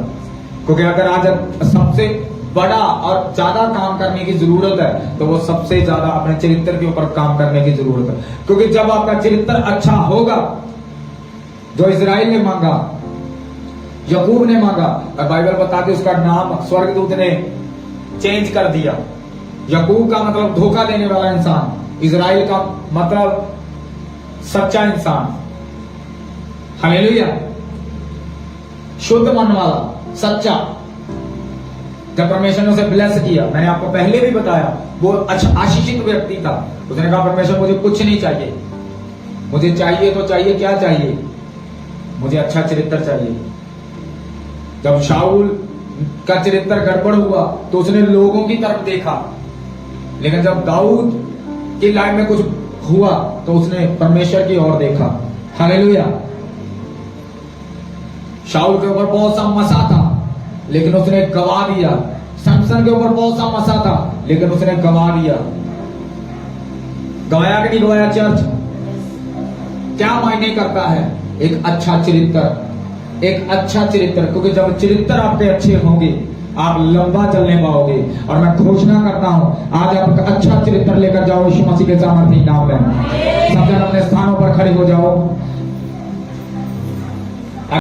क्योंकि अगर आज सबसे बड़ा और ज्यादा काम करने की जरूरत है तो वो सबसे ज्यादा अपने चरित्र के ऊपर काम करने की जरूरत है। क्योंकि जब आपका चरित्र अच्छा होगा, जो इजराइल ने मांगा, याकूब ने मांगा, और बाइबल बताती उसका नाम स्वर्गदूत ने चेंज कर दिया। याकूब का मतलब धोखा देने वाला इंसान, इजराइल का मतलब सच्चा इंसान। हालेलुया। शुद्ध मन वाला, सच्चा। जब परमेश्वर ने उसे ब्लेस किया, मैंने आपको पहले भी बताया, वो अच्छा आशीषित व्यक्ति था। उसने कहा परमेश्वर मुझे कुछ नहीं चाहिए, मुझे चाहिए तो चाहिए, क्या चाहिए? मुझे अच्छा चरित्र चाहिए। जब शाऊल का चरित्र गड़बड़ हुआ तो उसने लोगों की तरफ देखा, लेकिन जब दाऊद की लाइफ में कुछ हुआ तो उसने परमेश्वर की ओर देखा। हालेलुया। शाऊल के ऊपर बहुत सा मसा था लेकिन उसने गवा दिया। सैमसन के ऊपर बहुत सा मसा था लेकिन उसने गवा दिया। गवाया कि नहीं गवाया? चर्च क्या मायने करता है? एक अच्छा चरित्र, एक अच्छा चरित्र। क्योंकि जब चरित्र आपके अच्छे होंगे आप लंबा चलने पाओगे। और मैं घोषणा करता हूं आज आप अच्छा चरित्र लेकर जाओ यीशु मसीह के सामर्थ्य नाम में। सब जन अपने स्थानों पर खड़े हो जाओ।